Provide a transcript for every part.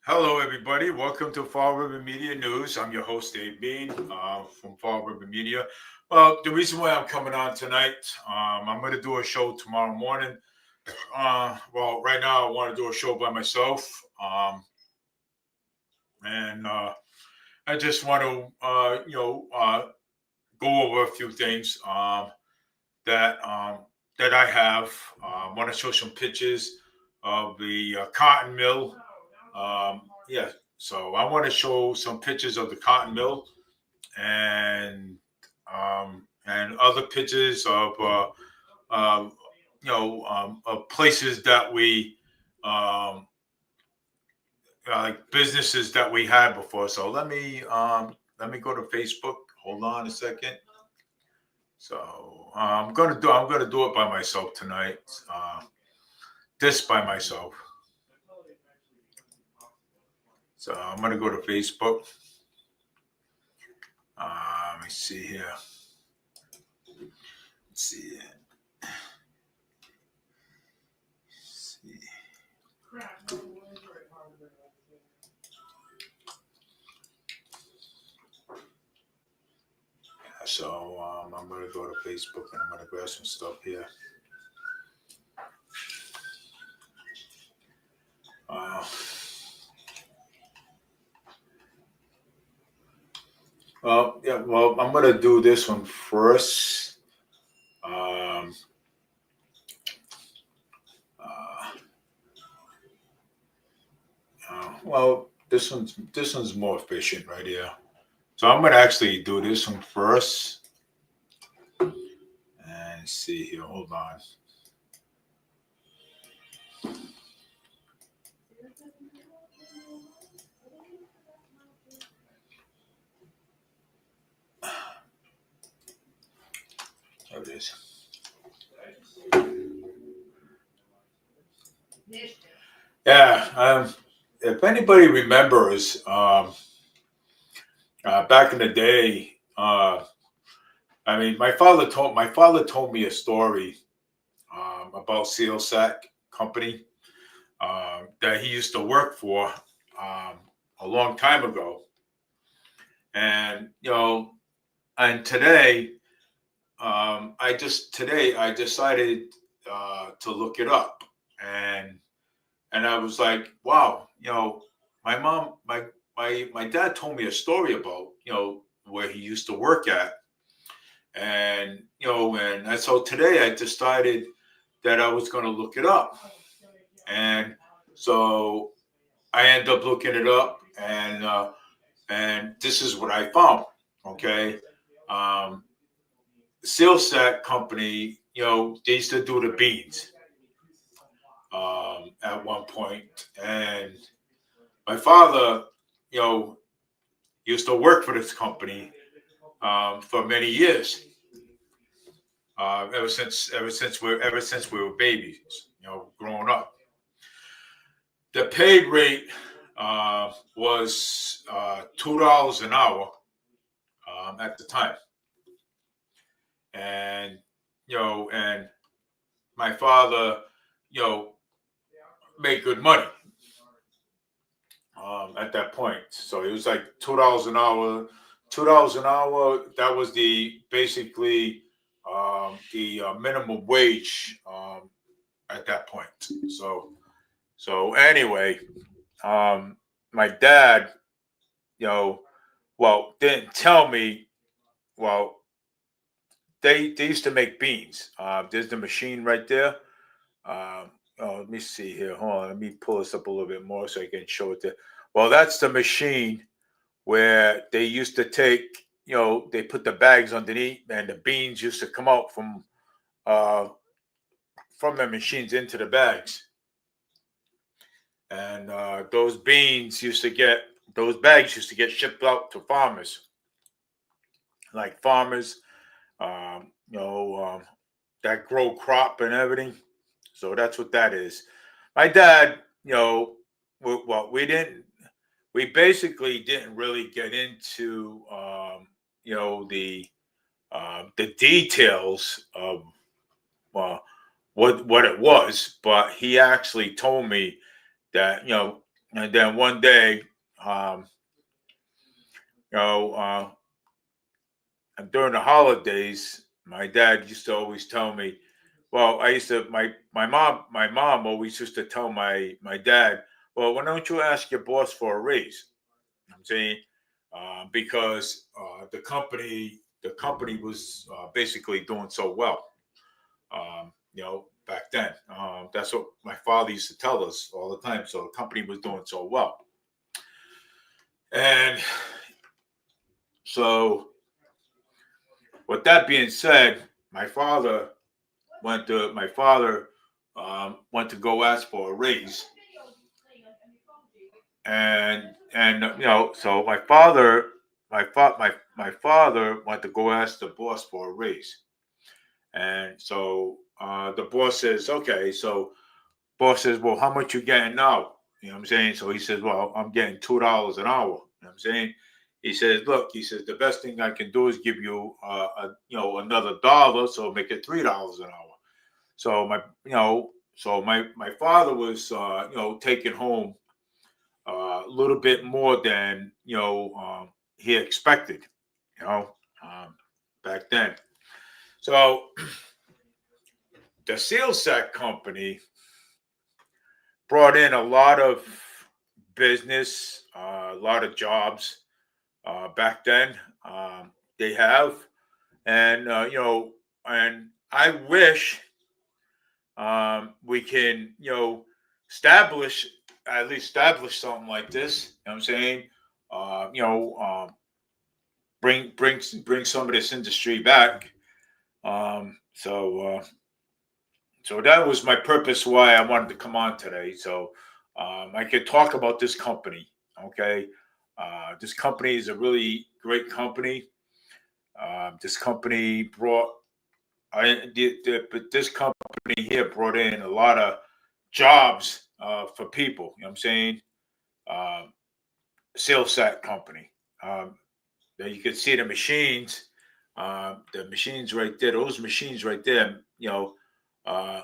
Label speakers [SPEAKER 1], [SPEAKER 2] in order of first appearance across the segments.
[SPEAKER 1] Hello, everybody. Welcome to Fall River Media News. I'm your host, Dave Bean from Fall River Media. Well, the reason why I'm coming on tonight, I'm going to do a show tomorrow morning. Right now, I want to do a show by myself. And I just want to, go over a few things that that I have. I want to show some pictures of the cotton mill. Yeah, so I want to show some pictures of the cotton mill and other pictures of uh, of places that we um, like businesses that we had before. So let me go to Facebook. Hold on a second. So I'm gonna do it by myself tonight. This by myself. So I'm gonna go to Facebook. Let me see here. Let's see. See. So I'm gonna go to Facebook and I'm gonna grab some stuff here. Uh, well, I'm gonna do this one first. Um, uh, this one's more efficient right here. So I'm gonna actually do this one first and see here. Hold on. There it is. Yeah. If anybody remembers, back in the day, my father told me a story about SealSac company that he used to work for um, a long time ago, and and today I decided to look it up, and I was like, wow, my mom, my dad told me a story about where he used to work at, and so today I decided that I was going to look it up, and so I end up looking it up, and this is what I found. Okay, um, Sailsack company, they used to do the beans at one point, and my father, you know, used to work for this company for many years. Ever since we were babies, growing up. The paid rate was $2 an hour at the time, and and my father, you know, made good money at that point. So it was like $2 an hour. $2 an hour. That was the basically the minimum wage at that point. So anyway, um, my dad, didn't tell me. Well, they used to make beans. There's the machine right there. Um, let me see here. Hold on. Let me pull this up a little bit more so I can show it to. Well, that's the machine where they used to take. They put the bags underneath, and the beans used to come out uh, from the machines into the bags, and those bags used to get shipped out to farmers, like farmers, that grow crop and everything. So that's what that is. My dad, we didn't, we basically didn't really get into, the details of what it was, but he actually told me that And then one day, um, you know, during the holidays, my dad used to always tell me, well, I used to my mom always used to tell my dad, well, why don't you ask your boss for a raise? I'm saying, because the company was basically doing so well. Back then, that's what my father used to tell us all the time. So the company was doing so well, and so with that being said, my father went to go ask for a raise, and so my father went to go ask the boss for a raise. And so the boss says, okay. So boss says, well, how much you getting now? You know what I'm saying? So he says, well, I'm getting $2 an hour. You know what I'm saying? He says, look, he says, the best thing I can do is give you another dollar, so make it $3 an hour. So my father was taking home a little bit more than he expected, you know, um, back then. So the Seal Sack company brought in a lot of business, a lot of jobs back then. They have, and and I wish we can, establish at least establish something like this. You know what I'm saying? Uh, you know, um, bring some of this industry back. So that was my purpose why I wanted to come on today. So I could talk about this company. Okay, this company is a really great company. This company brought but this company here brought in a lot of jobs for people. You know what I'm saying? Um, Sales sack company. Um, Now you can see the machines right there. Those machines right there. Uh,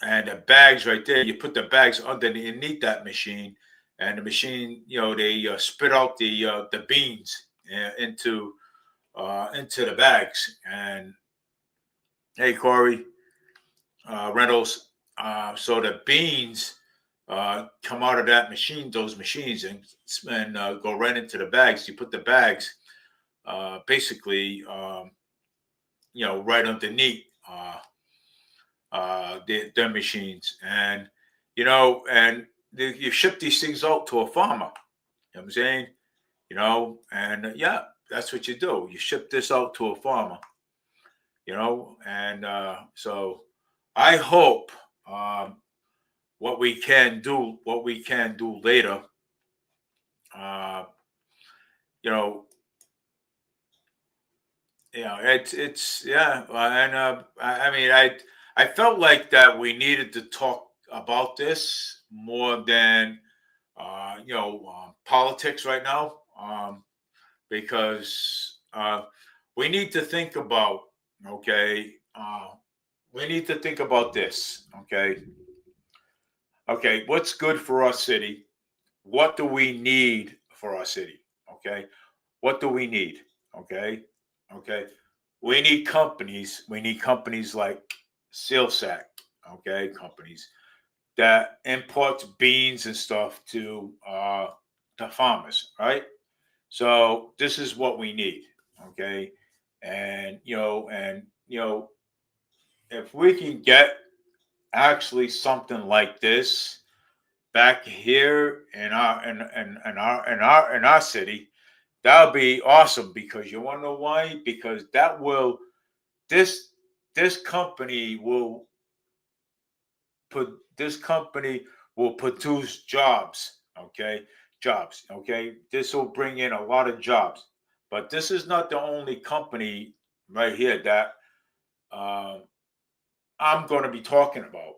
[SPEAKER 1] and the bags right there. You put the bags underneath that machine, and the machine, they spit out the beans into the bags. And hey, Corey Reynolds, so the beans come out of that machine, those machines, and go right into the bags. You put the bags basically, right underneath their machines, and you ship these things out to a farmer. You know what I'm saying? And yeah, that's what you do. You ship this out to a farmer. And so I hope what we can do later. Uh, you know, it's yeah, and I mean, I felt like that we needed to talk about this more than politics right now, because we need to think about, okay, we need to think about this, okay, what's good for our city? What do we need for our city? Okay, what do we need? Okay, okay, we need companies like Sailsack, okay, companies that imports beans and stuff to farmers, right? So this is what we need, okay, and if we can get actually something like this back here in our city, that would be awesome. Because you want to know why? Because this this company will this company will produce jobs. Okay, jobs. Okay, this will bring in a lot of jobs. But this is not the only company right here that um, I'm going to be talking about.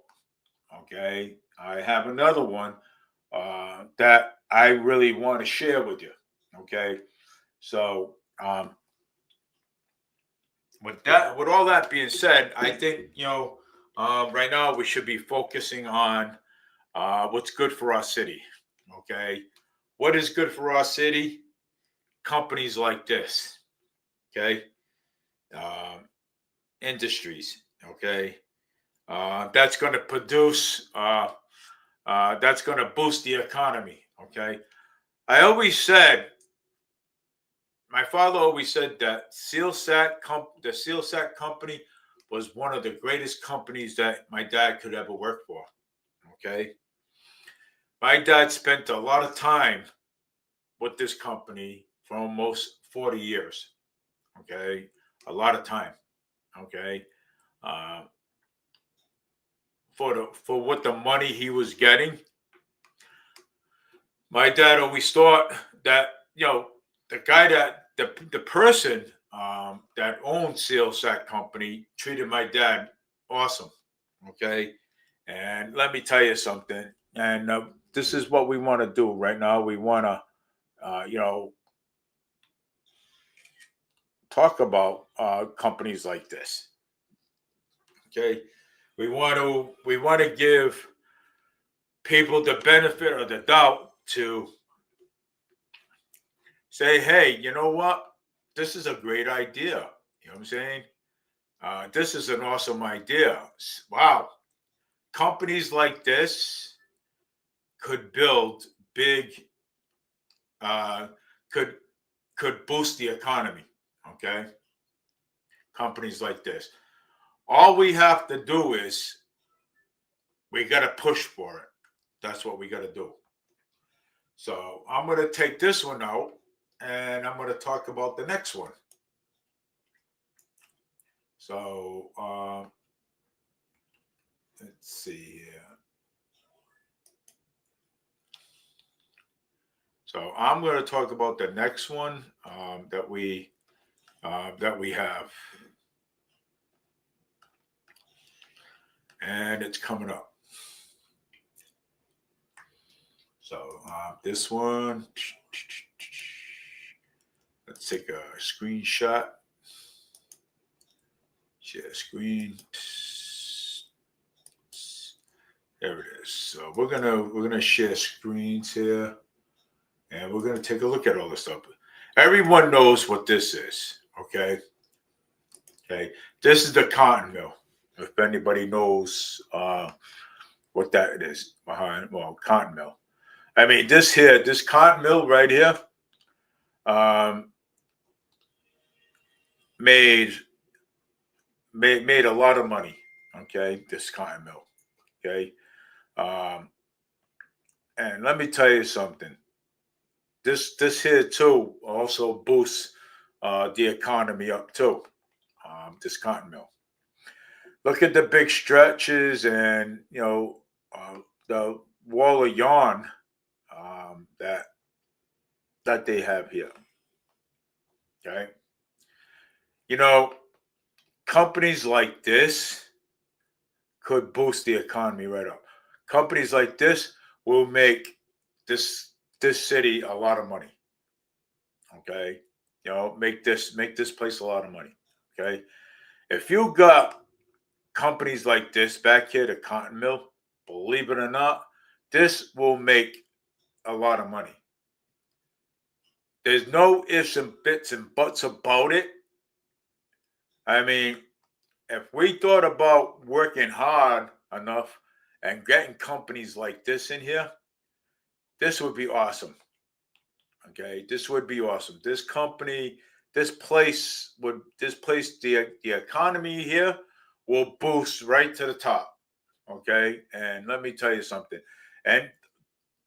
[SPEAKER 1] Okay, I have another one that I really want to share with you. Okay, so with all that being said, I think right now we should be focusing on what's good for our city. Okay. What is good for our city? Companies like this. Okay. Um, Industries. Okay. That's going to produce, that's going to boost the economy. Okay. I always said, my father always said that the SealSat company was one of the greatest companies that my dad could ever work for. Okay. My dad spent a lot of time with this company for almost 40 years. Okay. A lot of time. Okay. Uh, for what the money he was getting, my dad always thought that, the guy that the person that owned SealSat company treated my dad awesome. Okay. And let me tell you something. And this is what we want to do right now. We want to, you know, talk about companies like this. Okay. We want to give people the benefit of the doubt to say, hey, you know what? This is a great idea. You know what I'm saying? This is an awesome idea. Wow. Companies like this could build big, uh, could could boost the economy. Okay. Companies like this. All we have to do is we got to push for it. That's what we got to do. So I'm going to take this one out and I'm going to talk about the next one. So let's see here. So I'm going to talk about the next one that we have, and it's coming up. So this one, let's take a screenshot. Share screen. There it is. So we're gonna share screens here, and we're gonna take a look at all this stuff. Everyone knows what this is. Okay. Okay. This is the cotton mill. If anybody knows what that is behind, well, cotton mill. I mean, this cotton mill right here, um, made made a lot of money. Okay, this cotton mill. Okay, um, and let me tell you something. This here too also boosts the economy up too. This cotton mill. Look at the big stretches and the wall of yarn that they have here. Okay, you know, companies like this could boost the economy right up. Companies like this will make this this city a lot of money. Okay, make this place a lot of money. Okay, if you got companies like this back here, the cotton mill, believe it or not, this will make a lot of money. There's no ifs and bits and buts about it. I mean, if we thought about working hard enough and getting companies like this in here, this would be awesome. Okay, this would be awesome. This company, the economy here will boost right to the top. Okay, and let me tell you something. And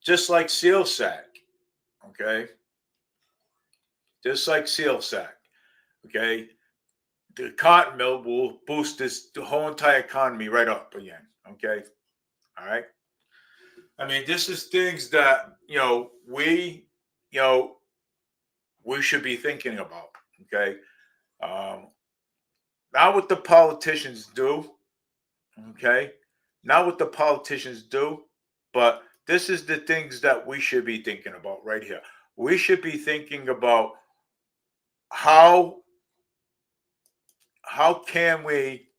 [SPEAKER 1] just like SealSat, okay, just like SealSat, okay, the cotton mill will boost the whole entire economy right up again. Okay, all right. I mean, this is things that you know, we should be thinking about. Okay, um, not what the politicians do. Okay, not what the politicians do, but this is the things that we should be thinking about right here. We should be thinking about how how can we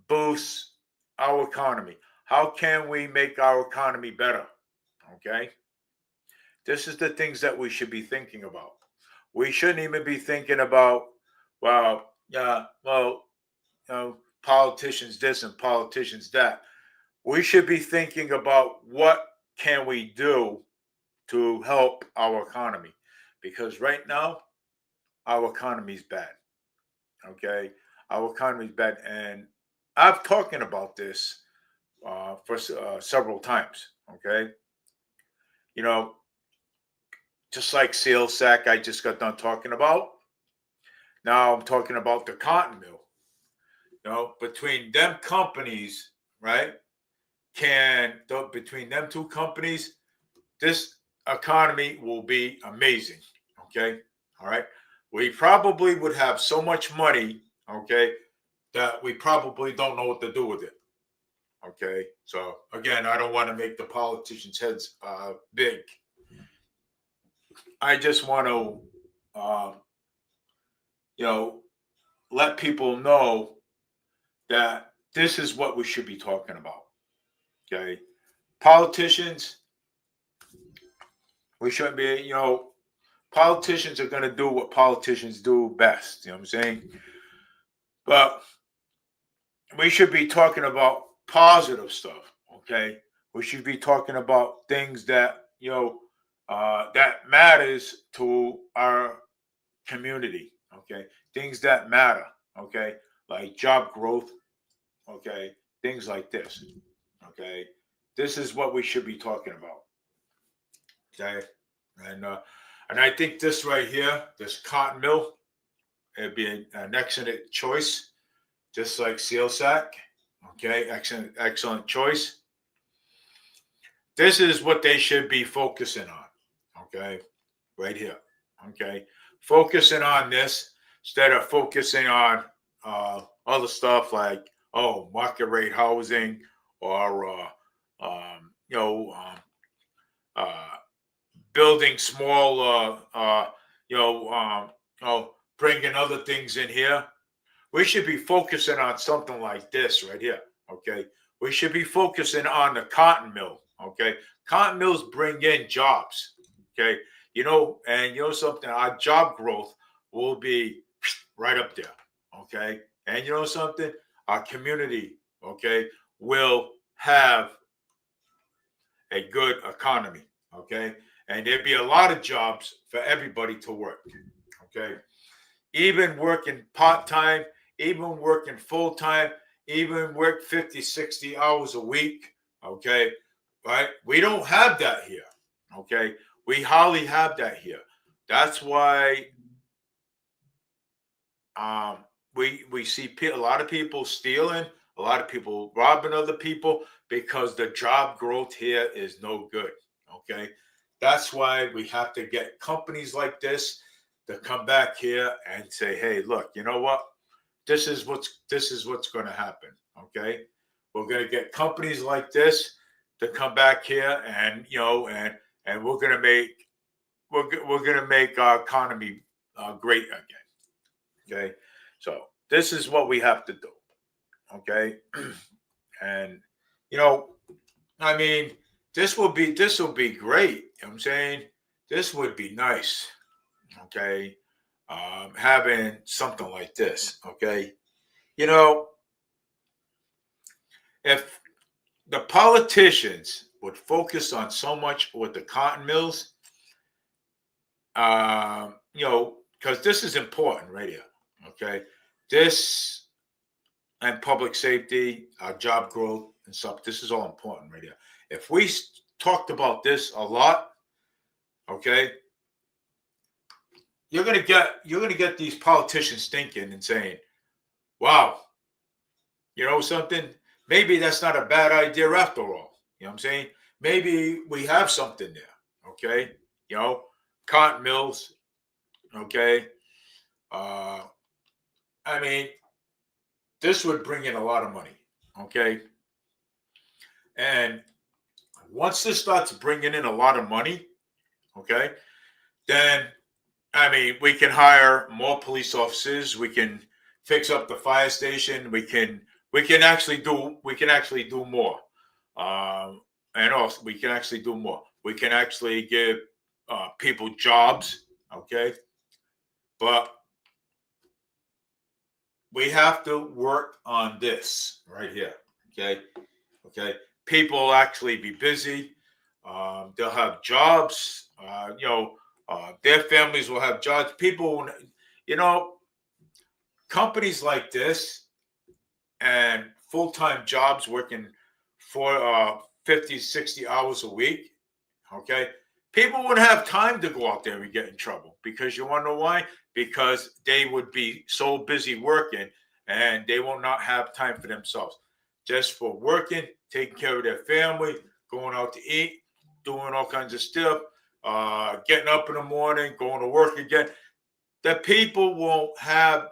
[SPEAKER 1] boost our economy? How can we make our economy better? Okay. This is the things that we should be thinking about. We shouldn't even be thinking about, well, yeah, well, politicians this and politicians that. We should be thinking about what can we do to help our economy, because right now our economy is bad. Okay, our economy is bad, and I've talking about this for several times. Okay, you know, just like sales sack, I just got done talking about. Now I'm talking about the cotton mill. Between them companies, right? Between them two companies, this economy will be amazing. Okay, all right. We probably would have so much money, okay, that we probably don't know what to do with it. Okay, so again, I don't want to make the politicians' heads big. I just want to, you know, let people know that this is what we should be talking about. Okay, politicians, we shouldn't be, politicians are going to do what politicians do best. You know what I'm saying? But we should be talking about positive stuff. Okay, we should be talking about things that that matters to our community. Okay, things that matter. Okay, like job growth. Okay, things like this. Okay, this is what we should be talking about. Okay, and I think this right here, this cotton mill, it'd be an excellent choice, just like seal sack. Okay, excellent choice. This is what they should be focusing on. Okay, right here. Okay, focusing on this instead of focusing on other stuff like market rate housing or uh, building small bringing other things in here. We should be focusing on something like this right here. Okay, we should be focusing on the cotton mill. Okay, cotton mills bring in jobs. Okay, and something, our job growth will be right up there. Okay, and something, our community, okay, will have a good economy. Okay, and there'd be a lot of jobs for everybody to work. Okay, even working part-time, even working full-time, even work 50, 60 hours a week. Okay, right? We don't have that here. Okay, we hardly have that here. That's why we see a lot of people stealing, a lot of people robbing other people because the job growth here is no good. Okay, that's why we have to get companies like this to come back here and say, "Hey, look, you know what? This is what's going to happen." Okay, we're going to get companies like this to come back here, and we're going to make our economy great again. Okay, so this is what we have to do. Okay, and you know, I mean, this will be great. You know what I'm saying, this would be nice. Okay, having something like this. Okay, you know, if the politicians would focus on so much with the cotton mills, because this is important right here. Okay, this and public safety, job growth, and stuff. This is all important right here. If we talked about this a lot, okay, you're gonna get these politicians thinking and saying, "Wow, something. Maybe that's not a bad idea after all." You know what I'm saying? Maybe we have something there. Okay, cotton mills. Okay, uh, I mean, this would bring in a lot of money. Okay, and once this starts bringing in a lot of money, okay, then I mean we can hire more police officers. We can fix up the fire station. We can actually do more. And also we can actually do more. We can actually give people jobs. Okay, but we have to work on this right here. Okay, okay. People will actually be busy. They'll have jobs. Their families will have jobs. People, you know, companies like this and full-time jobs working for 50, 60 hours a week, okay, people wouldn't have time to go out there and get in trouble because you want to know why? Because they would be so busy working and they will not have time for themselves. Just for working, taking care of their family, going out to eat, doing all kinds of stuff, getting up in the morning, going to work again. The people won't have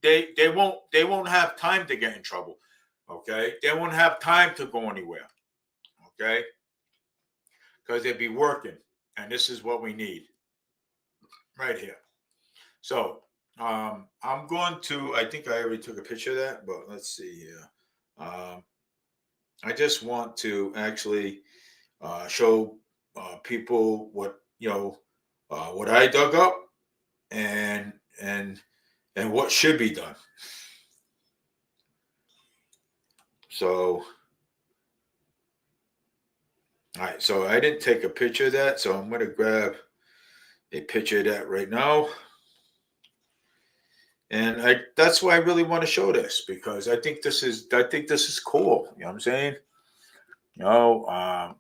[SPEAKER 1] they won't have time to get in trouble. Okay, they won't have time to go anywhere. Okay, because they'd be working, and this is what we need right here. So I'm going to. I think I already took a picture of that, but let's see here. I just want to actually show people what what I dug up and and and what should be done. So all right, so I didn't take a picture of that, so I'm gonna grab a picture of that right now. And that's why I really want to show this because I think this is cool. You know what I'm saying? You know, um,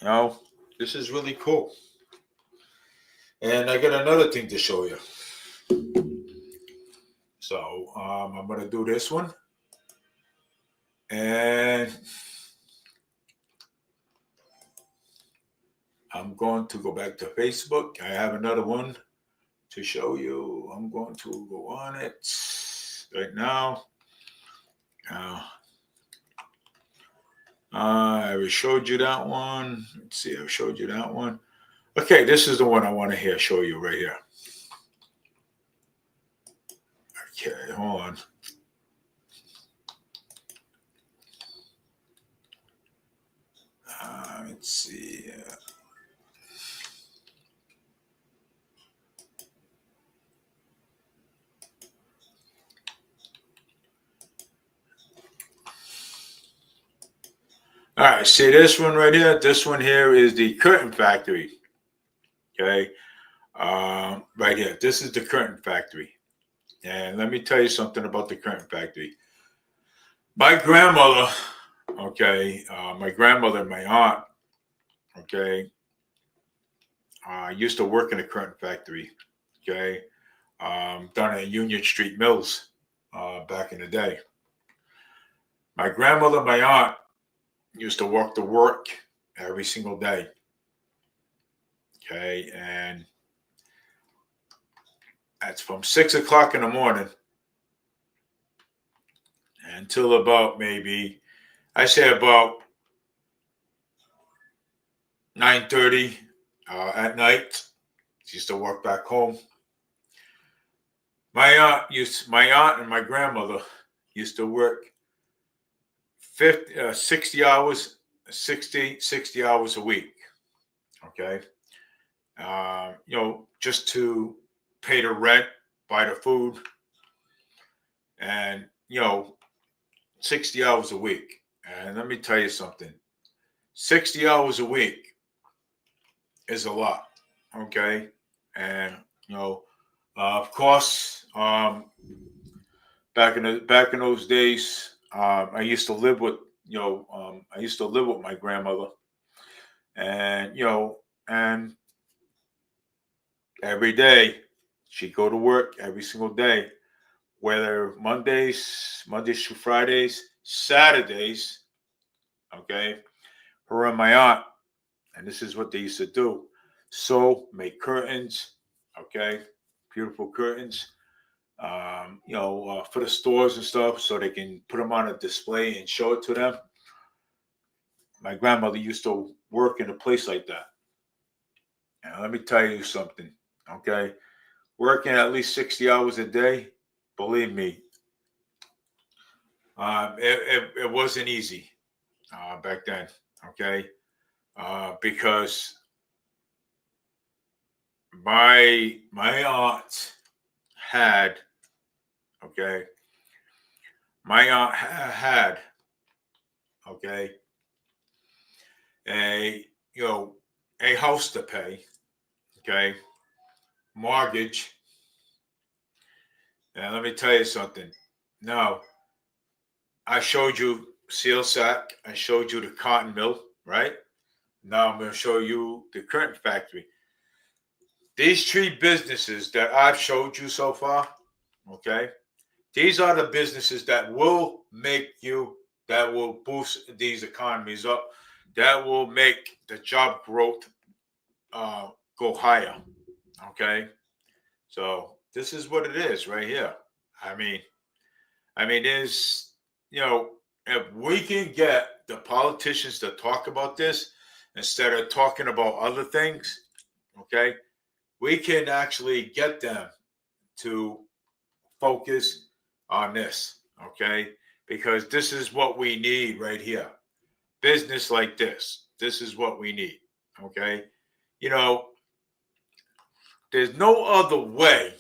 [SPEAKER 1] you know, this is really cool. And I got another thing to show you. So I'm gonna do this one, and I'm going to go back to Facebook. I have another one to show you. I'm going to go on it right now. Uh, I already showed you that one. Let's see, I showed you that one. Okay, this is the one I want to show you right here. Okay, hold on. Let's see. All right, see this one right here? This one here is the curtain factory. Okay, right here. This is the curtain factory. And let me tell you something about the curtain factory. My grandmother, okay, my grandmother and my aunt, okay, used to work in a curtain factory, okay, down at Union Street Mills back in the day. My grandmother and my aunt used to walk to work every single day, okay, and that's from 6 o'clock in the morning until about maybe, I say about 9:30 at night. She used to work back home. My aunt and my grandmother used to work 60 hours, 60 hours a week. Okay. Just to pay the rent, buy the food, and, 60 hours a week. And let me tell you something 60 hours a week is a lot. Okay. And, of course, back in those days, I used to live with I used to live with my grandmother, and and every day she'd go to work every single day, whether Mondays to Fridays, Saturdays. Okay, her and my aunt, and this is what they used to do: sew, make curtains. Okay, beautiful curtains. For the stores and stuff, so they can put them on a display and show it to them. My grandmother used to work in a place like that. And let me tell you something, okay? Working at least 60 hours a day, believe me, it wasn't easy. back then. Okay, because my aunt had, okay, my aunt had, okay, a you know a house to pay, okay, mortgage. And let me tell you something. Now, I showed you seal sack. I showed you the cotton mill, right? Now I'm going to show you the current factory. These three businesses that I've showed you so far, okay, these are the businesses that will make you, that will boost these economies up, that will make the job growth uh, go higher, okay? So this is what it is right here. I mean, there's, you know, if we can get the politicians to talk about this instead of talking about other things, okay, we can actually get them to focus on this, okay, because this is what we need right here. Business like this, this is what we need, okay. You know, there's no other way,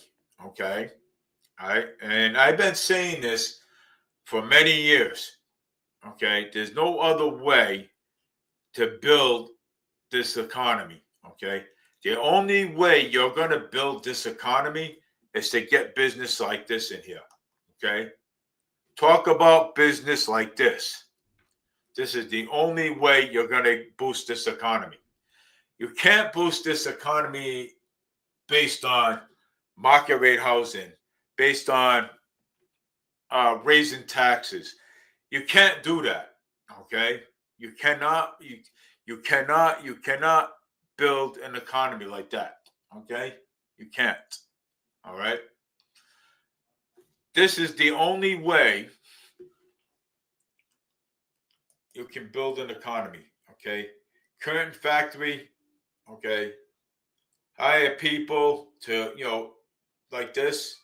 [SPEAKER 1] okay. All right, and I've been saying this for many years. Okay, there's no other way to build this economy. Okay, the only way you're going to build this economy is to get business like this in here. Okay, talk about business like this. This is the only way you're going to boost this economy. You can't boost this economy based on market rate housing, based on raising taxes. You can't do that. Okay, you cannot. You cannot build an economy like that. Okay, you can't. All right. This is the only way you can build an economy. Okay, current factory. Okay, hire people to like this.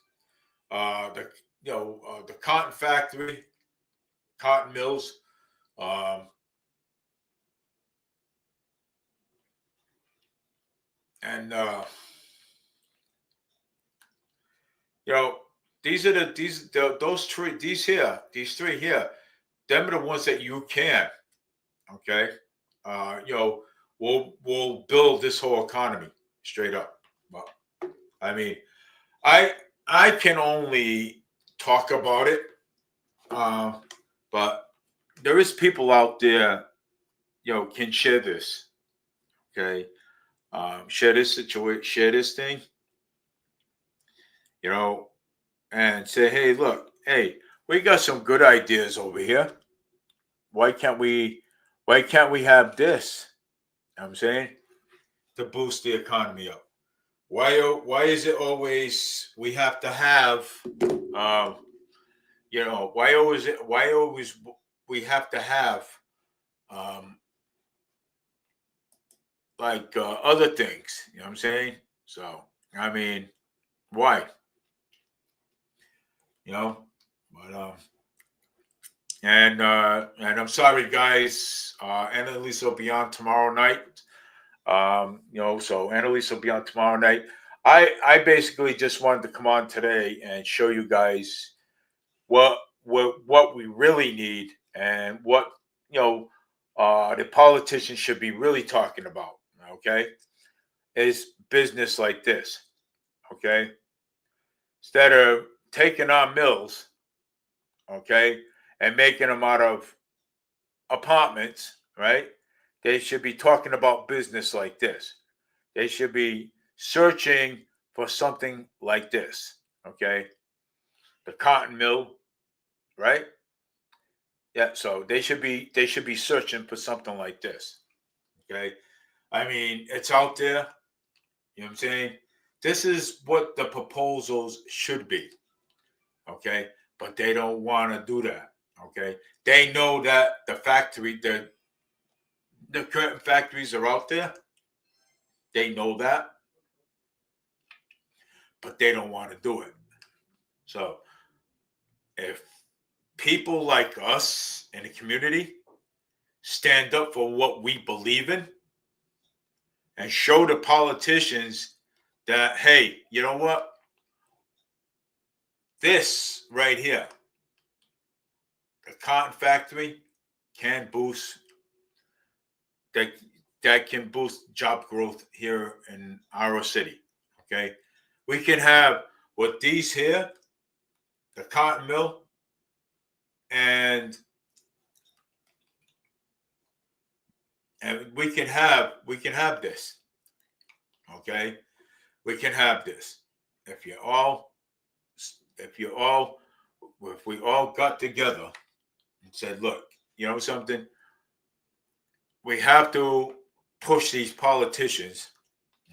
[SPEAKER 1] The the cotton factory, cotton mills. Um, and you know these are those three, these three here, them are the ones that you can, okay, you know, will build this whole economy straight up. Well, I mean, i I can only talk about it, uh, but there is people out there, can share this, okay, share this situation, share this thing, you know, and say, hey, look, hey, we got some good ideas over here. Why can't we? Why can't we have this? You know what I'm saying, to boost the economy up. Why is it always we have to have? Um, why always we have to have um, like other things? You know what I'm saying? So I mean, why? You know, but and I'm sorry, guys. Annalise will be on tomorrow night. So Annalise will be on tomorrow night. I basically just wanted to come on today and show you guys what we really need, and what the politicians should be really talking about. Okay, is business like this. Okay, instead of taking our mills, okay, and making them out of apartments, right? They should be talking about business like this. They should be searching for something like this. Okay, the cotton mill, right? Yeah, so they should be searching for something like this. Okay, I mean, it's out there. You know what I'm saying? This is what the proposals should be. Okay, but they don't want to do that. Okay, they know that the current factories are out there. They know that, but they don't want to do it. So if people like us in the community stand up for what we believe in and show the politicians that, hey, you know what? This right here, the cotton factory can boost that that can boost job growth here in our city. Okay. We can have what these here, the cotton mill, and we can have this. Okay. We can have this. If you all if you all if we all got together and said, look, you know something, we have to push these politicians,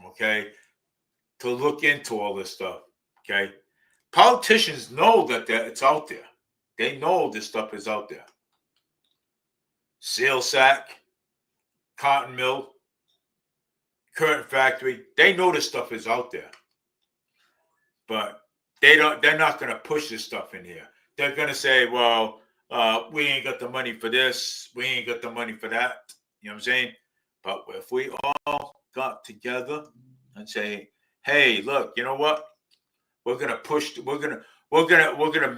[SPEAKER 1] okay, to look into all this stuff. Okay. Politicians know that it's out there. They know this stuff is out there. Seal sack, cotton mill, current factory, they know this stuff is out there. But they're not gonna push this stuff in here. They're gonna say, well, we ain't got the money for this, we ain't got the money for that. You know what I'm saying? But if we all got together and say, hey, look, you know what? We're gonna push. We're gonna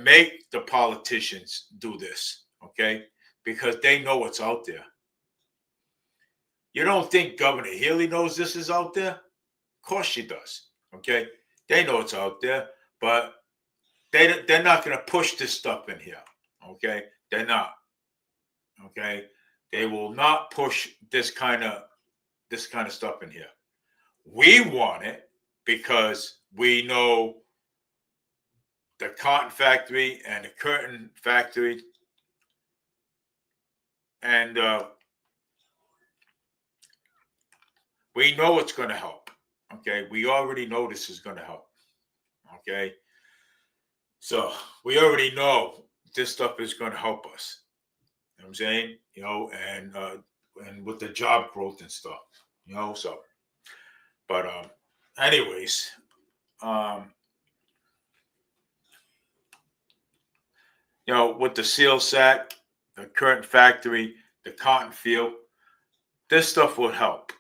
[SPEAKER 1] make the politicians do this, okay? Because they know what's out there. You don't think Governor Healy knows this is out there? Of course she does. Okay, they know it's out there, but they're not gonna push this stuff in here. Okay, they're not. Okay, they will not push this kind of stuff in here. We want it because we know the cotton factory and the curtain factory, and we know it's going to help. Okay, we already know this is going to help. Okay, so we already know this stuff is going to help us. You know what I'm saying? And with the job growth and stuff. So, but anyways, um, with the seal sack, the current factory, the cotton field, this stuff would help.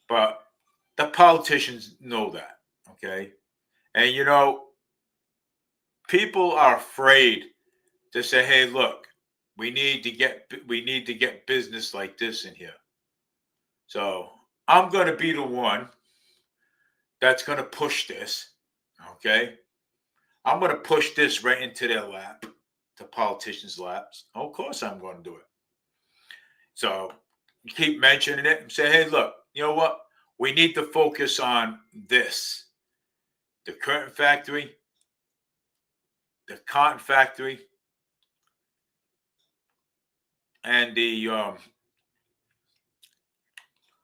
[SPEAKER 1] But the politicians know that, okay? And people are afraid to say, "Hey, look, we need to get business like this in here." So I'm going to be the one that's going to push this, okay? I'm going to push this right into their lap, the politicians' laps. Of course, I'm going to do it. So you keep mentioning it and say, "Hey, look, you know what? We need to focus on this: the curtain factory, the cotton factory, and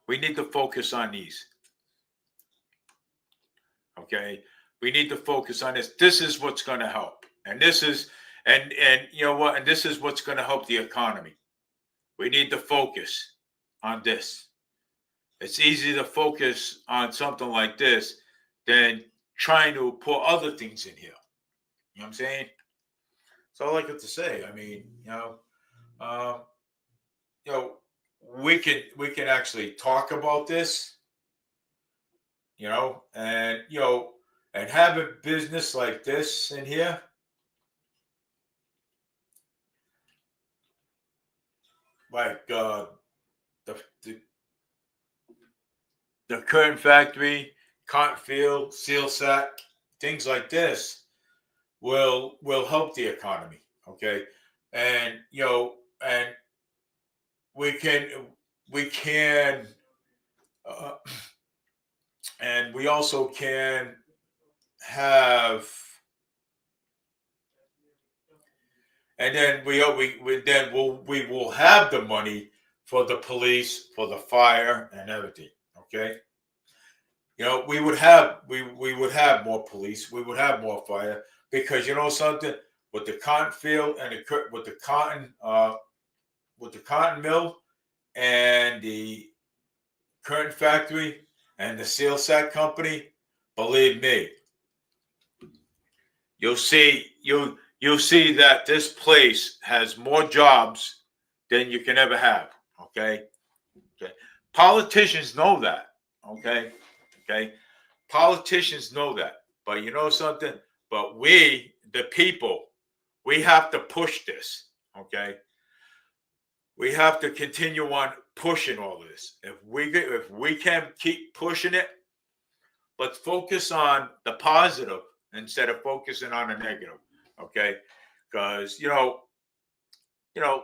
[SPEAKER 1] we need to focus on these. Okay, we need to focus on this. This is what's going to help, and this is and you know what? And this is what's going to help the economy. We need to focus on this. It's easy to focus on something like this than trying to put other things in here. You know what I'm saying? So all I got to say. I mean, um, you know, we can actually talk about this, and have a business like this in here. Like the, the the curtain factory, cotton field, seal sack, things like this will help the economy. Okay, and and we can we can uh, and we also can have, and then we will have the money for the police, for the fire, and everything. Okay, we would have more police, we would have more fire, because something, with the cotton field and with the cotton mill and the curtain factory and the seal sack company. Believe me, you'll see that this place has more jobs than you can ever have. Okay. Okay. Politicians know that. Okay. Okay. Politicians know that. But you know something? But we, the people, we have to push this. Okay. We have to continue on pushing all this. If we can keep pushing it, let's focus on the positive instead of focusing on the negative. Okay. Because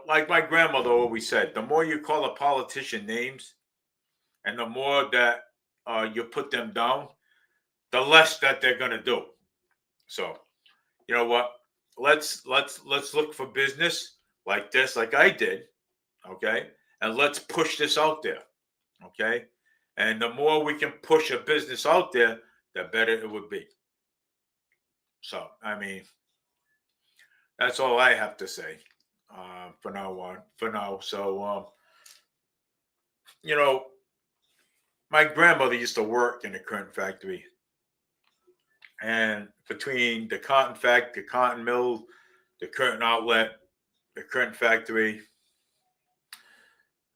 [SPEAKER 1] like my grandmother always said, the more you call a politician names and the more that you put them down, the less that they're gonna do. So, you know what? Let's look for business like this, like I did, okay? And let's push this out there, okay? And the more we can push a business out there, the better it would be. So, I mean, that's all I have to say for now on. For now, so you know, my grandmother used to work in the current factory, and between the cotton mill, the curtain outlet, the current factory,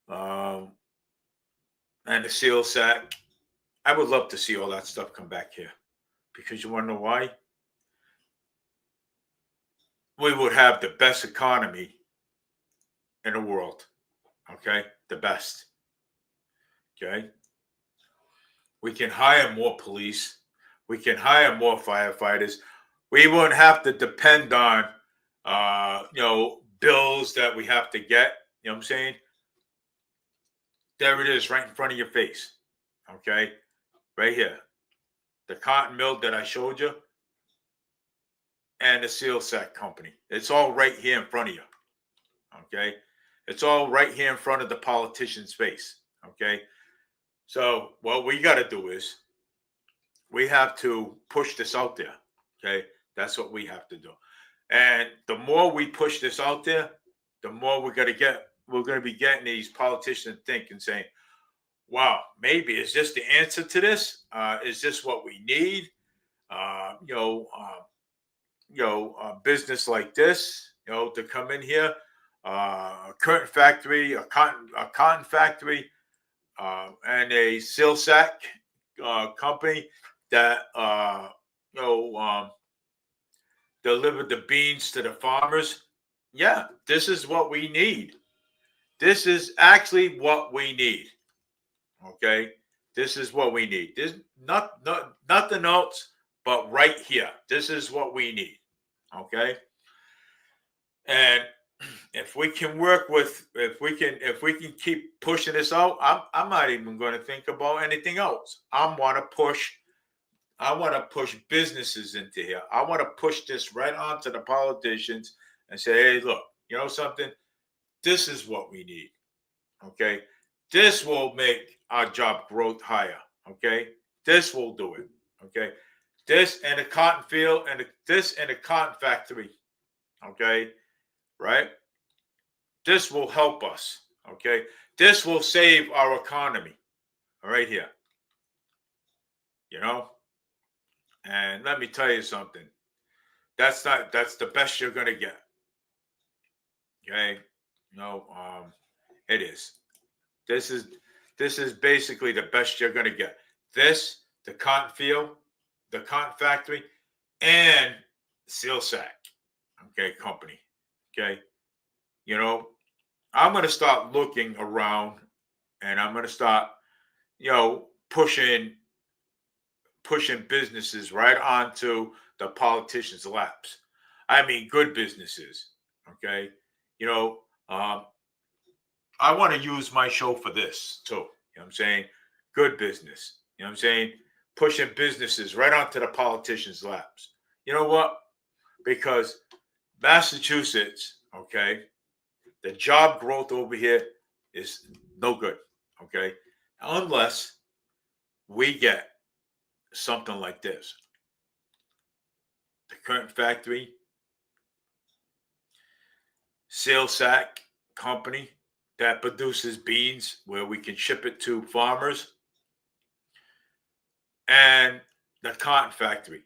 [SPEAKER 1] um, and the seal sack, I would love to see all that stuff come back here because you want to know why? We would have the best economy in the world. Okay, the best. Okay, we can hire more police. We can hire more firefighters. We wouldn't have to depend on, bills that we have to get. You know what I'm saying? There it is, right in front of your face. Okay, right here. The cotton mill that I showed you, and the seal sack company. It's all right here in front of you. Okay, it's all right here in front of the politician's face. Okay, so what we got to do is we have to push this out there. Okay, that's what we have to do. And the more we push this out there, the more we're going to be getting these politicians thinking, saying, "Wow, maybe is this the answer to this? Is this what we need? Uh, you know, uh, a business like this, to come in here, a curtain factory, a cotton factory, and a seal sack company that delivered the beans to the farmers. Yeah, this is what we need. This is actually what we need. Okay, this is what we need. This nothing else, but right here. This is what we need. Okay, and if we can keep pushing this out, I'm not even going to think about anything else. I want to push businesses into here. I want to push this right onto the politicians and say, hey, look, you know something? This is what we need. Okay. This will make our job growth higher. Okay. This will do it. Okay. This and the cotton field and this and the cotton factory. Okay. Right. This will help us. Okay. This will save our economy. Right here. You know? And let me tell you something. That's the best you're gonna get. Okay. No, it is. This is this is basically the best you're gonna get. This, the cotton field, the cotton factory, and Seal Sack. Okay, company. Okay. You know, I'm gonna start looking around and I'm gonna start, pushing businesses right onto the politicians' laps. I mean, good businesses. Okay, you know, um, I want to use my show for this too. You know what I'm saying? Good business. You know what I'm saying? Pushing businesses right onto the politicians' laps. You know what? Because Massachusetts, okay, the job growth over here is no good. Okay, unless we get something like this. The current factory, sale sack company that produces beans where we can ship it to farmers, and the cotton factory.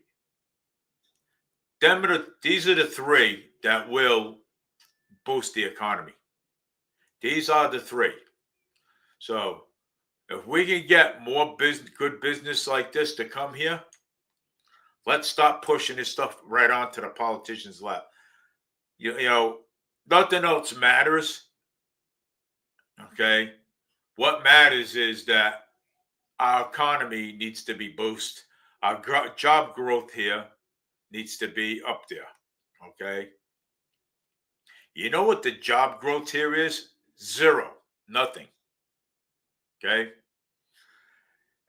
[SPEAKER 1] These are the three that will boost the economy. These are the three. So if we can get more good business like this to come here, let's stop pushing this stuff right onto the politicians' lap. You know, nothing else matters. Okay, what matters is that our economy needs to be boosted. Our job growth here needs to be up there. Okay, you know what the job growth here is? Zero, nothing. Okay,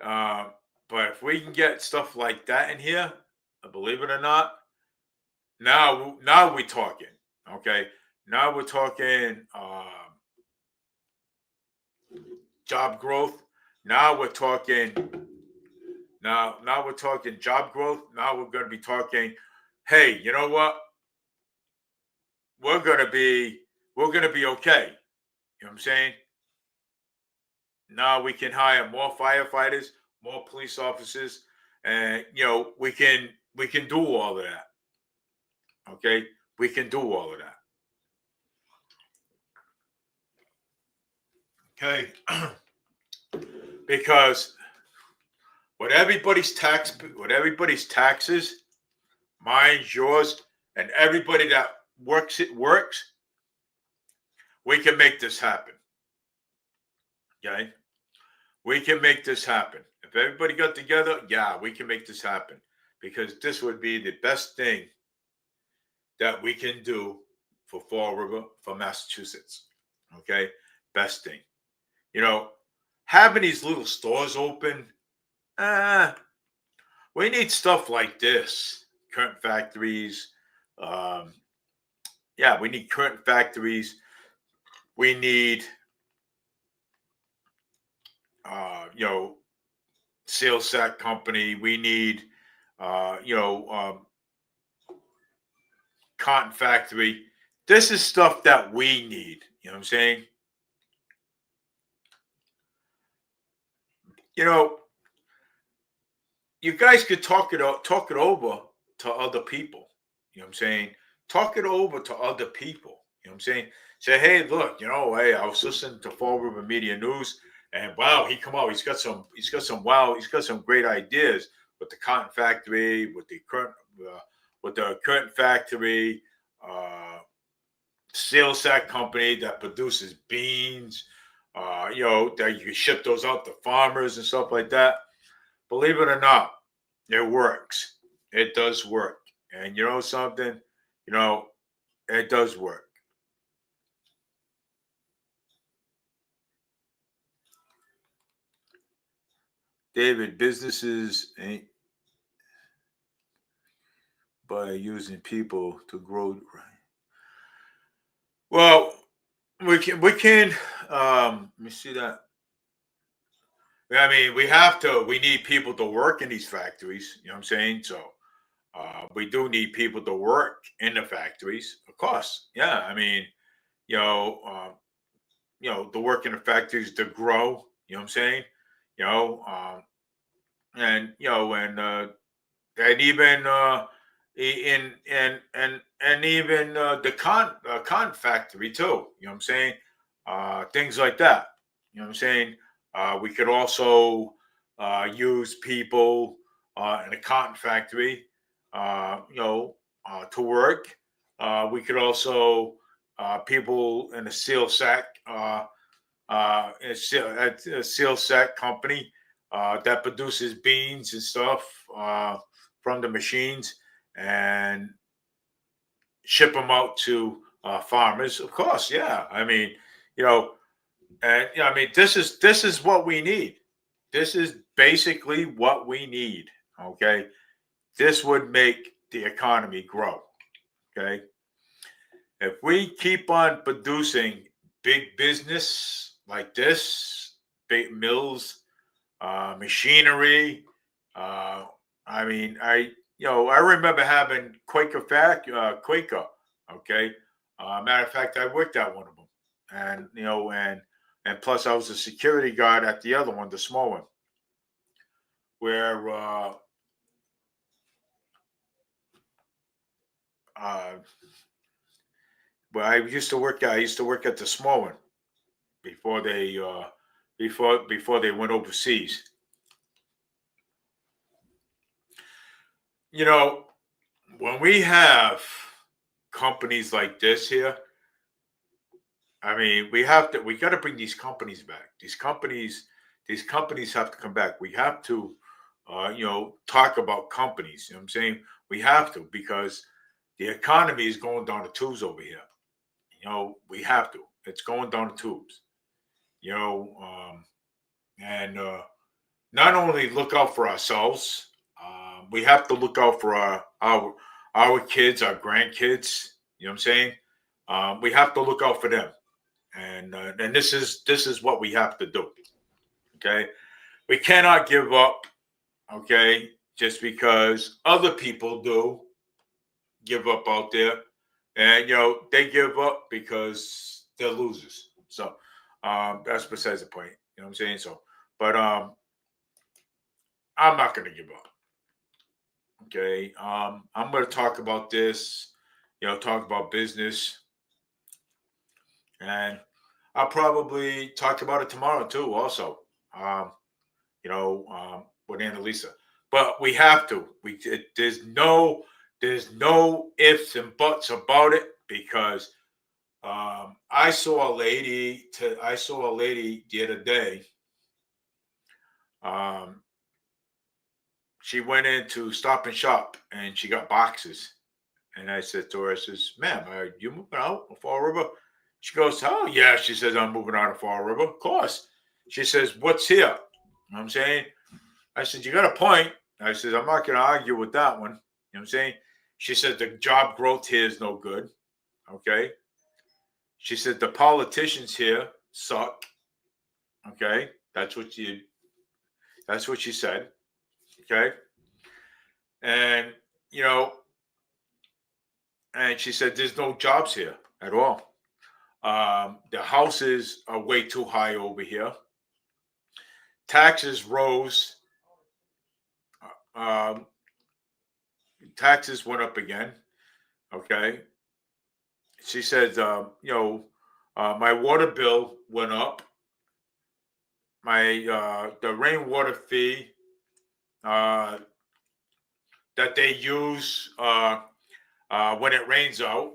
[SPEAKER 1] uh, but if we can get stuff like that in here, believe it or not, now we're talking. Okay, now we're talking job growth. Now we're talking. Now we're talking job growth. Now we're going to be talking. Hey, you know what? We're going to be we're going to be okay. You know what I'm saying? Now we can hire more firefighters, more police officers, and we can do all of that. Okay, we can do all of that. Okay, because with everybody's taxes, mine, yours, and everybody that works, we can make this happen. Okay, we can make this happen. If everybody got together, yeah, we can make this happen because this would be the best thing that we can do for Fall River, for Massachusetts. Okay, best thing. You know, having these little stores open, uh, we need stuff like this. Current factories. Um, yeah, we need current factories. We need, you know, sales sack company. We need, uh, you know, um, cotton factory. This is stuff that we need. You know what I'm saying? You know, you guys could talk it over to other people. You know what I'm saying? Talk it over to other people. You know what I'm saying? Say, hey, look, hey, I was listening to Fall River Media News, and wow, he's got some great ideas with the cotton factory, uh, with the current factory, uh, sales sack company that produces beans. That you can ship those out to farmers and stuff like that. Believe it or not, it works. It does work. And you know something? You know, it does work. David, businesses ain't by using people to grow. Right. Well, we can let me see that. I mean, we need people to work in these factories, you know what I'm saying? So we do need people to work in the factories, of course. Yeah, I mean, you know, um, the work in the factories to grow. You know what I'm saying? You know, and and even and even the con factory too. You know what I'm saying? Things like that. You know what I'm saying? We could also use people in a cotton factory. To work. We could also people in a seal sack. A seal sack company that produces beans and stuff from the machines and ship them out to farmers. Of course, yeah. I mean, you know, I mean, this is what we need. This is basically what we need. Okay, this would make the economy grow. Okay, if we keep on producing big business like this, big mills, machinery. Uh, I mean, I remember having Quaker. Okay, matter of fact, I worked at one of them, and and plus I was a security guard at the other one, the small one, where uh, where I used to work at. I used to work at the small one, before they went overseas. You know, when we have companies like this here, I mean, we got to bring these companies back. These companies have to come back. We have to, talk about companies. You know what I'm saying? We have to because the economy is going down the tubes over here. We have to. It's going down the tubes. You know, and not only look out for ourselves, we have to look out for our kids, our grandkids. You know what I'm saying? We have to look out for them, and this is what we have to do. Okay, we cannot give up. Okay, just because other people do give up out there, and they give up because they're losers. So that's besides the point. You know what I'm saying? So, but I'm not going to give up. Okay, I'm going to talk about this. Talk about business, and I'll probably talk about it tomorrow too. Also, um, with Annalisa. But we have to. There's no ifs and buts about it because I saw a lady. I saw a lady the other day. Um, she went into Stop and Shop and she got boxes. And I said to her, I says, "Ma'am, are you moving out of Fall River?" She goes, "Oh yeah." She says, "I'm moving out of Fall River." Of course. She says, "What's here?" You know what I'm saying? I said, "You got a point." I said, "I'm not going to argue with that one." You know what I'm saying? She said, "The job growth here is no good." Okay. She said, "The politicians here suck." Okay. That's what she said. Okay. And, you know, and she said, "There's no jobs here at all. The houses are way too high over here. Taxes rose. Um, Taxes went up again." Okay. She said, my water bill went up. My the rainwater fee uh, that they use when it rains out.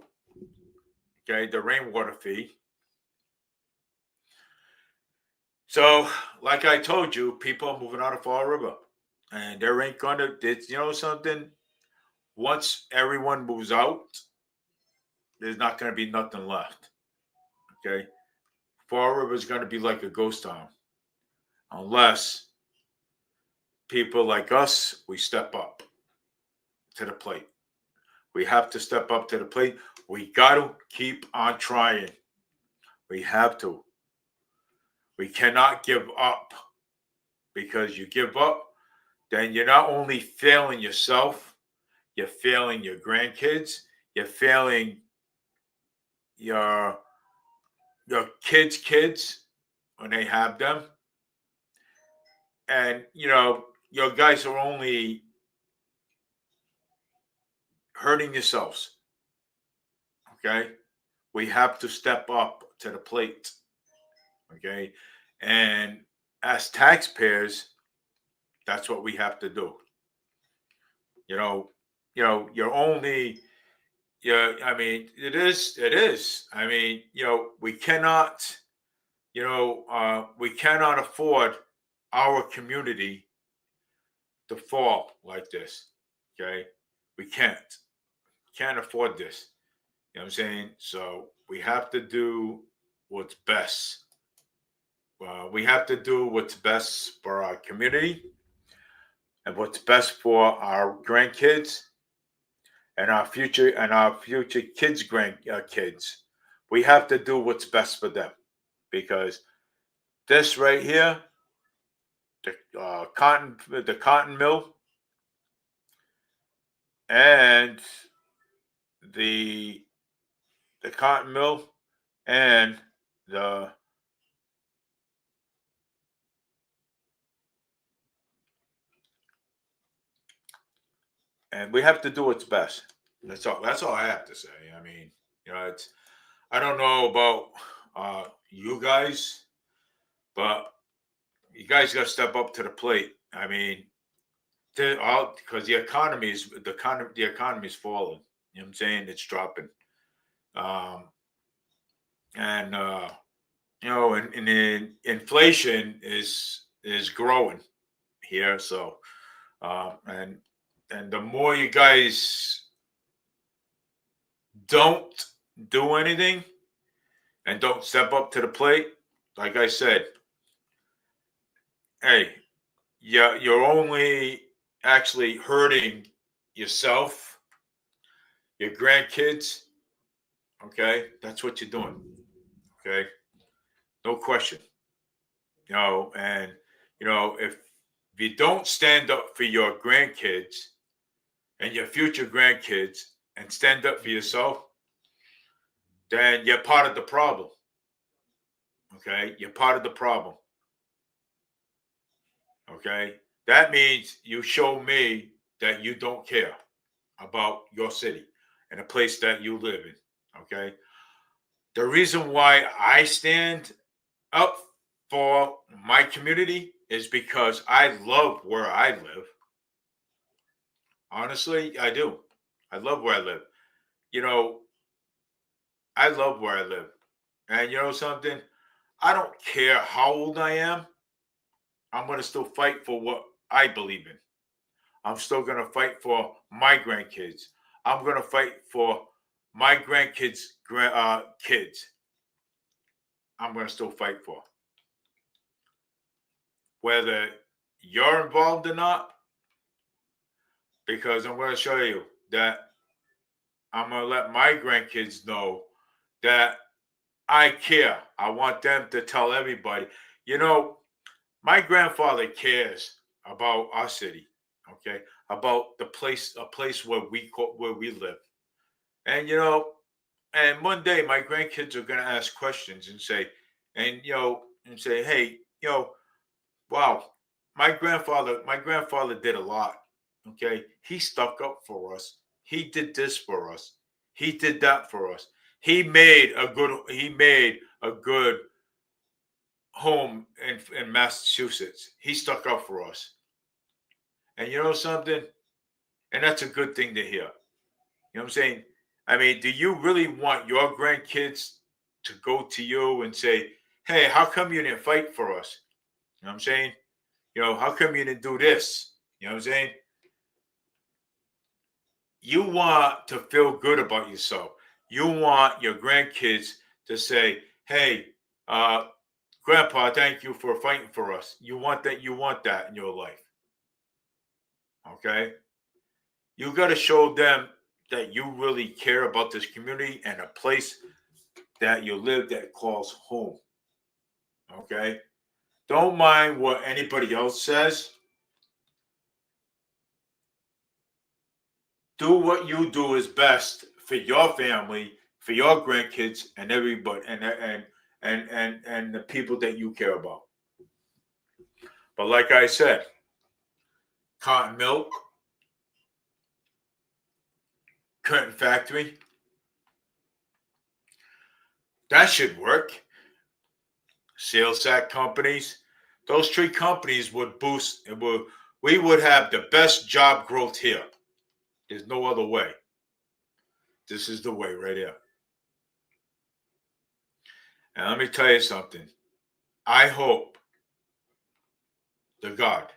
[SPEAKER 1] Okay, the rainwater fee. So, like I told you, people are moving out of Fall River, and there ain't gonna. It's something. Once everyone moves out, there's not gonna be nothing left. Okay, Fall River is gonna be like a ghost town unless people like us we step up to the plate. We have to step up to the plate. We got to keep on trying. We have to. We cannot give up because you give up, then you're not only failing yourself, you're failing your grandkids, you're failing your kids when they have them, and your guys are only hurting yourselves. Okay, we have to step up to the plate. Okay, and as taxpayers, that's what we have to do. You know, you're only yeah. I mean, it is. I mean, we cannot afford our community to fall like this. Okay, we can't afford this. You know what I'm saying? So we have to do what's best. We have to do what's best for our community and what's best for our grandkids and our future kids grandkids. We have to do what's best for them because this right here, the cotton mill and the the cotton mill and the and we have to do what's best. That's all I have to say. I mean, it's I don't know about you guys, but you guys got to step up to the plate. I mean, because the economy is falling. You know what I'm saying? It's dropping. Um, and and inflation is growing here. So and the more you guys don't do anything and don't step up to the plate, like I said, hey, yeah, you're only actually hurting yourself, your grandkids. Okay, that's what you're doing. Okay, no question. And if you don't stand up for your grandkids and your future grandkids and stand up for yourself, then you're part of the problem. Okay, you're part of the problem. Okay, that means you show me that you don't care about your city and the place that you live in. Okay, the reason why I stand up for my community is because I love where I live. Honestly, I do. I love where I live. You know, I love where I live. And you know something? I don't care how old I am. I'm going to still fight for what I believe in. I'm still going to fight for my grandkids. I'm going to fight for my grandkids' kids. I'm going to still fight for. Whether you're involved or not, because I'm going to show you that I'm going to let my grandkids know that I care. I want them to tell everybody. My grandfather cares about our city, okay, about a place where we live, and and one day my grandkids are gonna ask questions and say, hey, wow, my grandfather did a lot, okay. He stuck up for us. He did this for us. He did that for us. He made a good home in Massachusetts. He stuck up for us. And you know something? And that's a good thing to hear. You know what I'm saying? I mean, do you really want your grandkids to go to you and say, hey, how come you didn't fight for us? You know what I'm saying? How come you didn't do this? You know what I'm saying? You want to feel good about yourself. You want your grandkids to say, hey, uh, Grandpa, thank you for fighting for us. You want that. You want that in your life. Okay. You got to show them that you really care about this community and a place that you live that calls home. Okay. Don't mind what anybody else says. Do what you do is best for your family, for your grandkids, and everybody, and the people that you care about. But like I said, cotton milk, curtain factory, that should work. Sales sack companies, those three companies would boost. We would have the best job growth here. There's no other way. This is the way right here. And let me tell you something. I hope to God,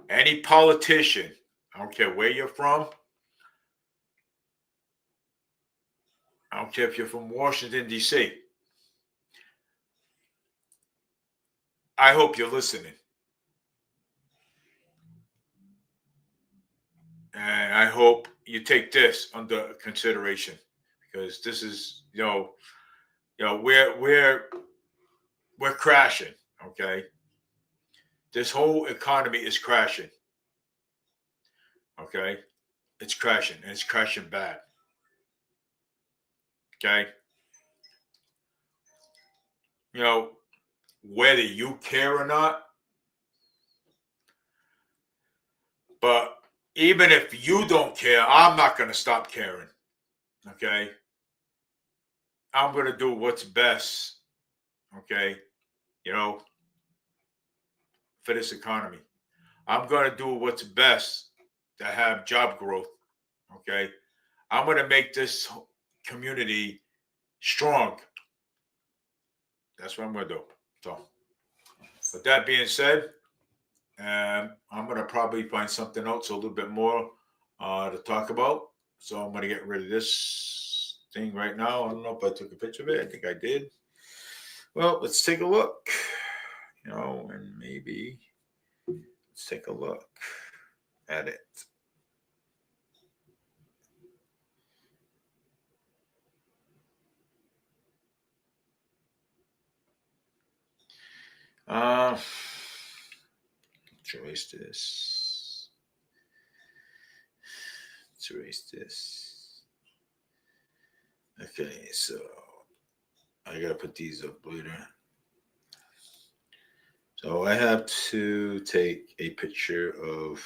[SPEAKER 1] any politician, I don't care where you're from, I don't care if you're from Washington, D.C., I hope you're listening. And I hope you take this under consideration because this is, we're crashing, okay? This whole economy is crashing, okay? It's crashing and it's crashing bad, okay? You know, whether you care or not, but even if you don't care, I'm not going to stop caring, okay? I'm going to do what's best okay, you know, for this economy. I'm going to do what's best to have job growth, okay? I'm going to make this community strong. That's what I'm going to do. So, with that being said, I'm going to probably find something else a little bit more to talk about. So I'm going to get rid of this thing right now. I don't know if I took a picture of it. I think I did. Well, let's take a look. And maybe let's take a look at it. Let's erase this. Let's erase this. Okay, so I gotta put these up later. So I have to take a picture of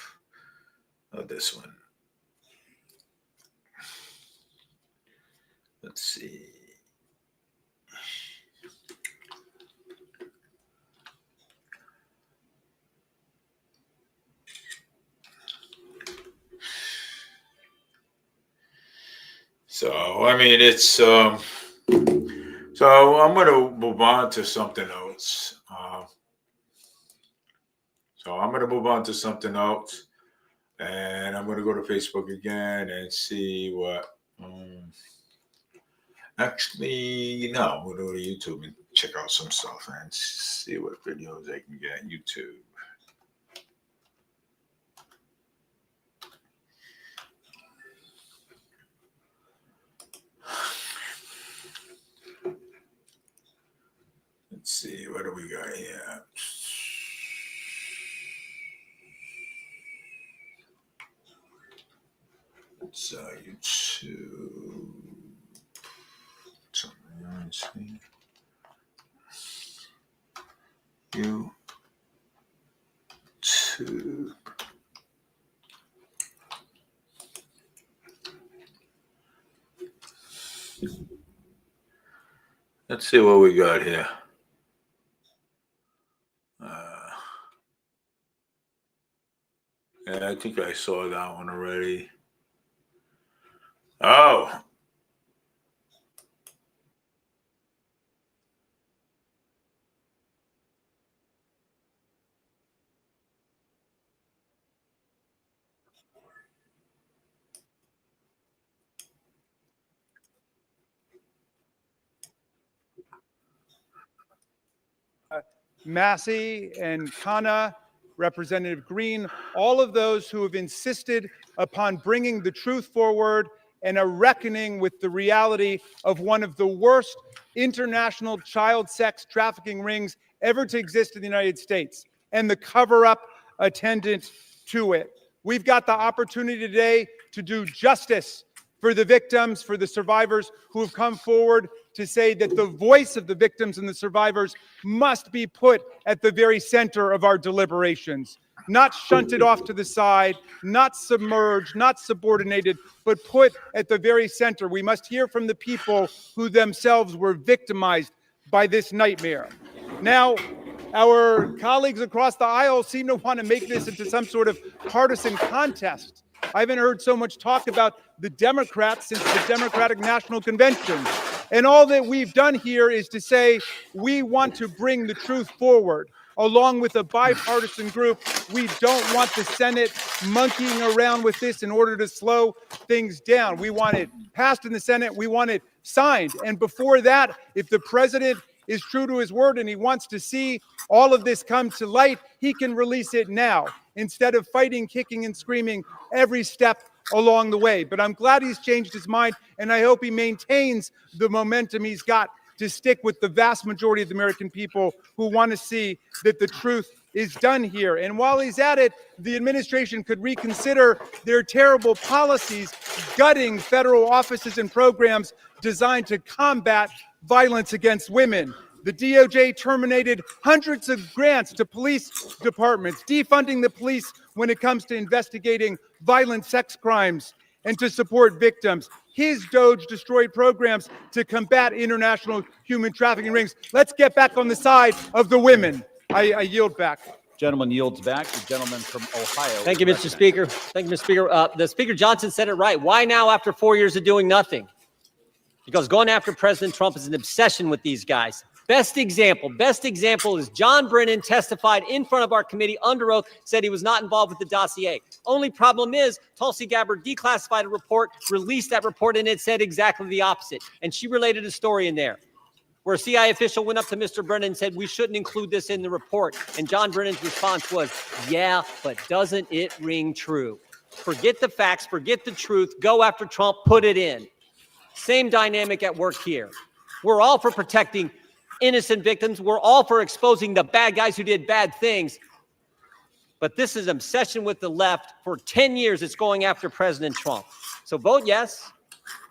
[SPEAKER 1] this one. Let's see. So I mean, it's so I'm going to move on to something else. So I'm going to move on to something else, and I'm going to go to Facebook again and see what. Actually, no, we'll go to YouTube and check out some stuff and see what videos I can get on YouTube. Let's see, what do we got here? It's YouTube. Something else here. YouTube. Let's see what we got here. Yeah, I think I saw that one already. Oh.
[SPEAKER 2] Massey and Khanna, Representative Green, all of those who have insisted upon bringing the truth forward and a reckoning with the reality of one of the worst international child sex trafficking rings ever to exist in the United States and the cover-up attendant to it. We've got the opportunity today to do justice for the victims, for the survivors who have come forward to say that the voice of the victims and the survivors must be put at the very center of our deliberations, not shunted off to the side, not submerged, not subordinated, but put at the very center. We must hear from the people who themselves were victimized by this nightmare. Now, our colleagues across the aisle seem to want to make this into some sort of partisan contest. I haven't heard so much talk about the Democrats since the Democratic National Convention. And all that we've done here is to say we want to bring the truth forward. Along with a bipartisan group, we don't want the Senate monkeying around with this in order to slow things down. We want it passed in the Senate. We want it signed. And before that, if the president is true to his word and he wants to see all of this come to light, he can release it now instead of fighting, kicking, and screaming every step along the way. But I'm glad he's changed his mind, and I hope he maintains the momentum he's got to stick with the vast majority of the American people who want to see that the truth is done here. And while he's at it, the administration could reconsider their terrible policies, gutting federal offices and programs designed to combat violence against women. The DOJ terminated hundreds of grants to police departments, defunding the police when it comes to investigating violent sex crimes, and to support victims. His Doge destroyed programs to combat international human trafficking rings. Let's get back on the side of the women. I yield back.
[SPEAKER 3] Gentleman yields back. The gentleman from Ohio.
[SPEAKER 4] Thank you, Mr. Speaker. Thank you, Mr. Speaker. The Speaker Johnson said it right. Why now after 4 years of doing nothing? Because going after President Trump is an obsession with these guys. Best example is John Brennan testified in front of our committee under oath, said he was not involved with the dossier. Only problem is Tulsi Gabbard declassified a report, released that report, and it said exactly the opposite. And she related a story in there where a CIA official went up to Mr. Brennan and said, we shouldn't include this in the report. And John Brennan's response was, yeah, but doesn't it ring true? Forget the facts, forget the truth, go after Trump, put it in. Same dynamic at work here. We're all for protecting innocent victims. We're all for exposing the bad guys who did bad things. But this is an obsession with the left. For 10 years, it's going after President Trump. So vote yes.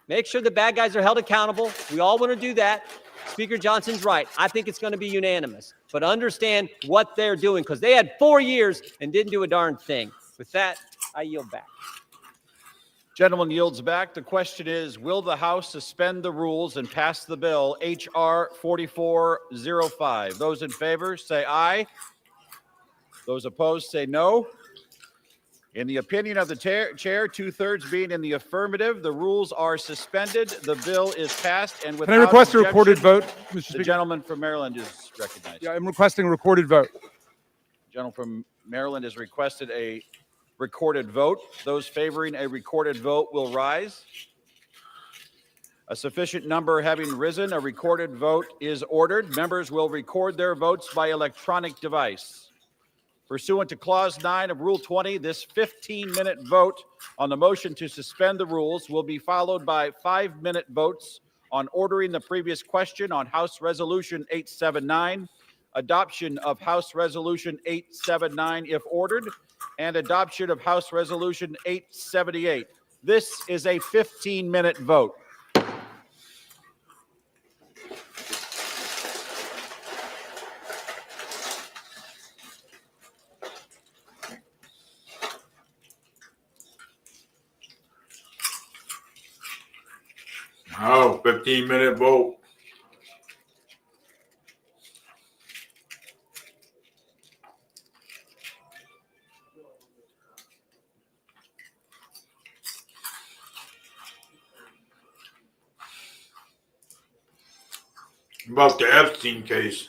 [SPEAKER 4] Make sure the bad guys are held accountable. We all want to do that. Speaker Johnson's right. I think it's going to be unanimous. But understand what they're doing, because they had 4 years and didn't do a darn thing. With that, I yield back.
[SPEAKER 3] Gentleman yields back. The question is, will the House suspend the rules and pass the bill H.R. 4405? Those in favor say aye. Those opposed say no. In the opinion of the chair, two-thirds being in the affirmative, the rules are suspended. The bill is passed. And without
[SPEAKER 2] Can I request a
[SPEAKER 3] objection,
[SPEAKER 2] recorded vote, Mr.
[SPEAKER 3] the
[SPEAKER 2] Speaker?
[SPEAKER 3] gentleman from Maryland is recognized.
[SPEAKER 2] Yeah, I'm requesting a recorded vote.
[SPEAKER 3] The gentleman from Maryland has requested a recorded vote. Those favoring a recorded vote will rise. A sufficient number having risen, a recorded vote is ordered. Members will record their votes by electronic device. Pursuant to Clause 9 of Rule 20, this 15-minute vote on the motion to suspend the rules will be followed by 5-minute votes on ordering the previous question on House Resolution 879, adoption of House Resolution 879 if ordered, and adoption of House Resolution 878. This is a 15-minute vote.
[SPEAKER 1] Oh, 15-minute vote. About the Epstein case.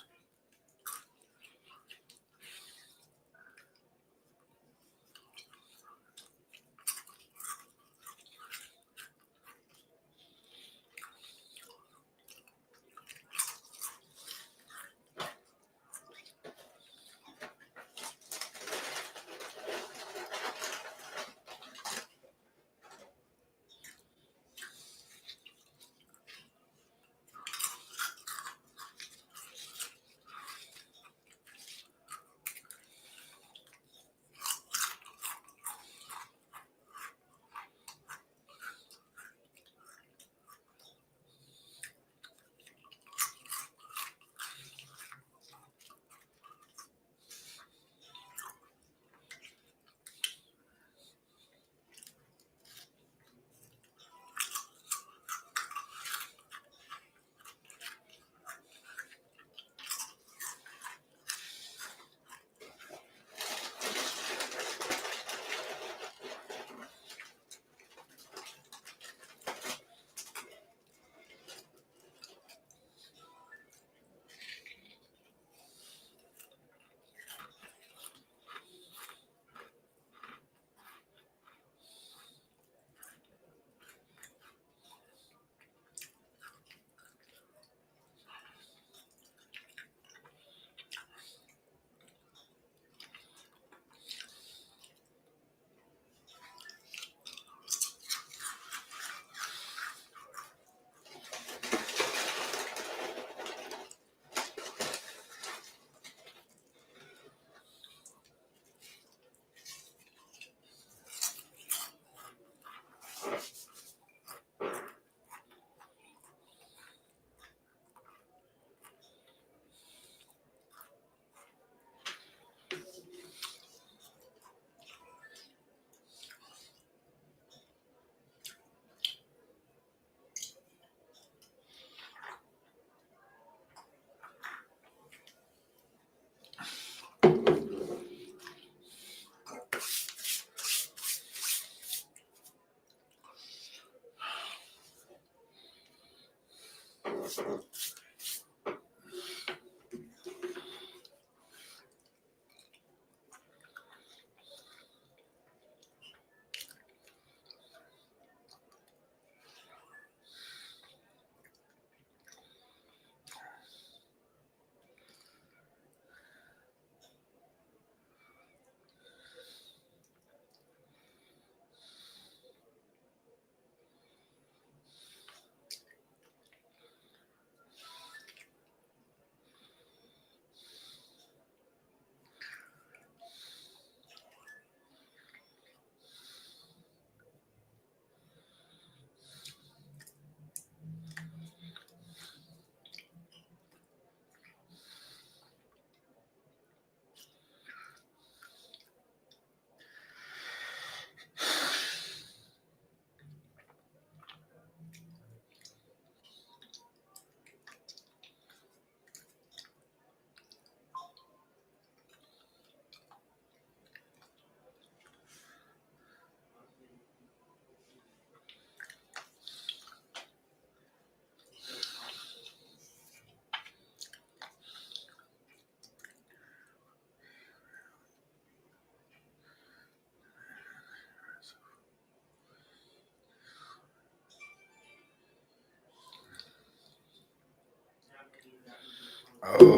[SPEAKER 1] Oh.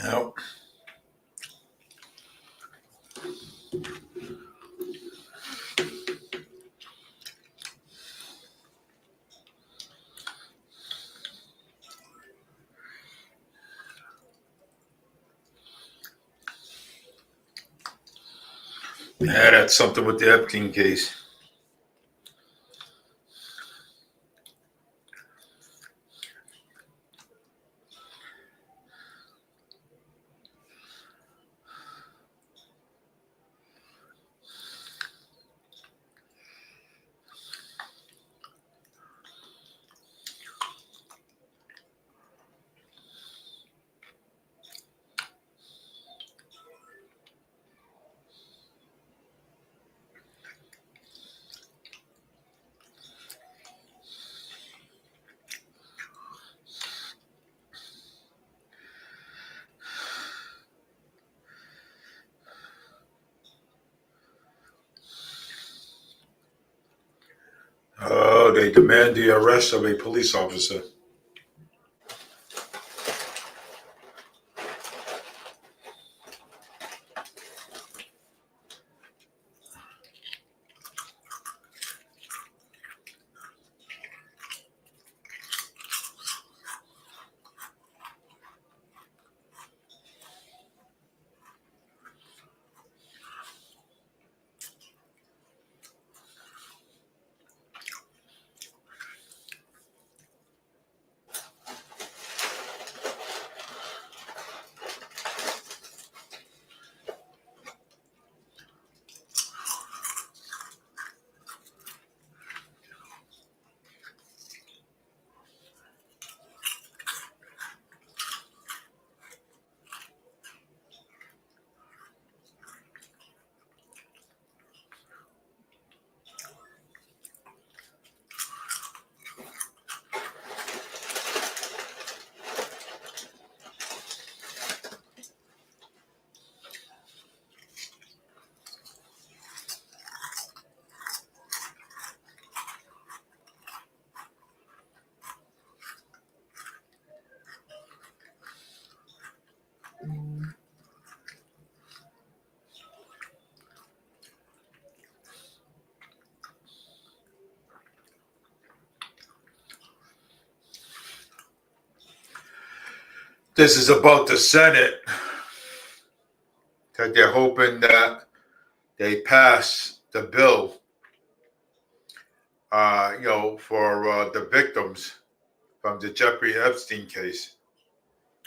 [SPEAKER 1] Nope. Yeah, that's something with the Epstein case. Oh, they demand the arrest of a police officer. This is about the Senate, that they're hoping that they pass the bill, for the victims from the Jeffrey Epstein case.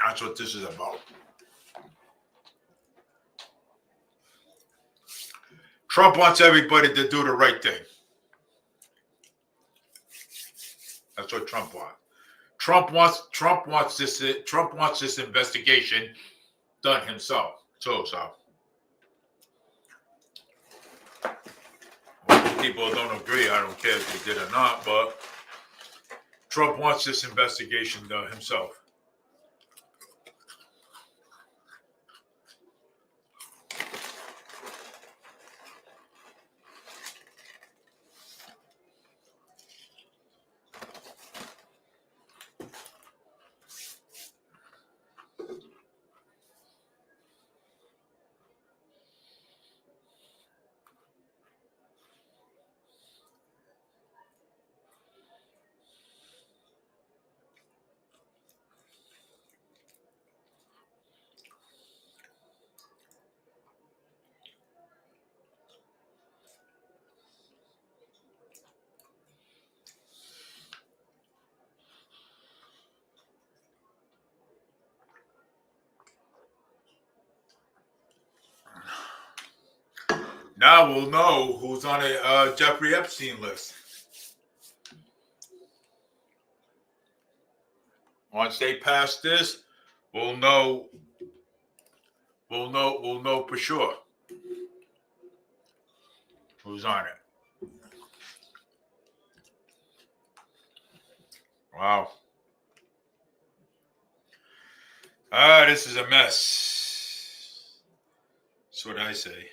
[SPEAKER 1] That's what this is about. Trump wants everybody to do the right thing. That's what Trump wants. Trump wants this investigation done himself. So people don't agree. I don't care if they did or not, but Trump wants this investigation done himself. Now we'll know who's on a Jeffrey Epstein list. Once they pass this, we'll know. We'll know for sure who's on it. Wow. This is a mess. That's what I say.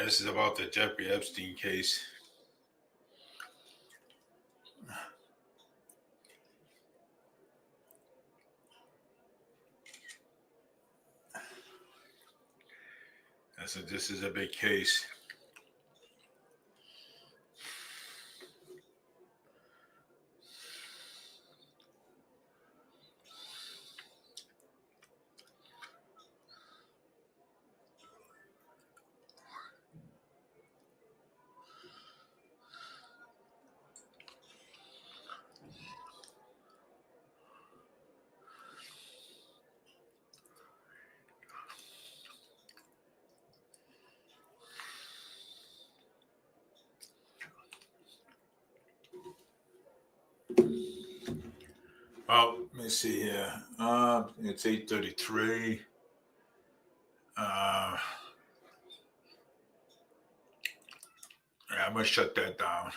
[SPEAKER 1] This is about the Jeffrey Epstein case. This is a big case. Well, let me see here. It's 8:33. Yeah, I'm gonna shut that down.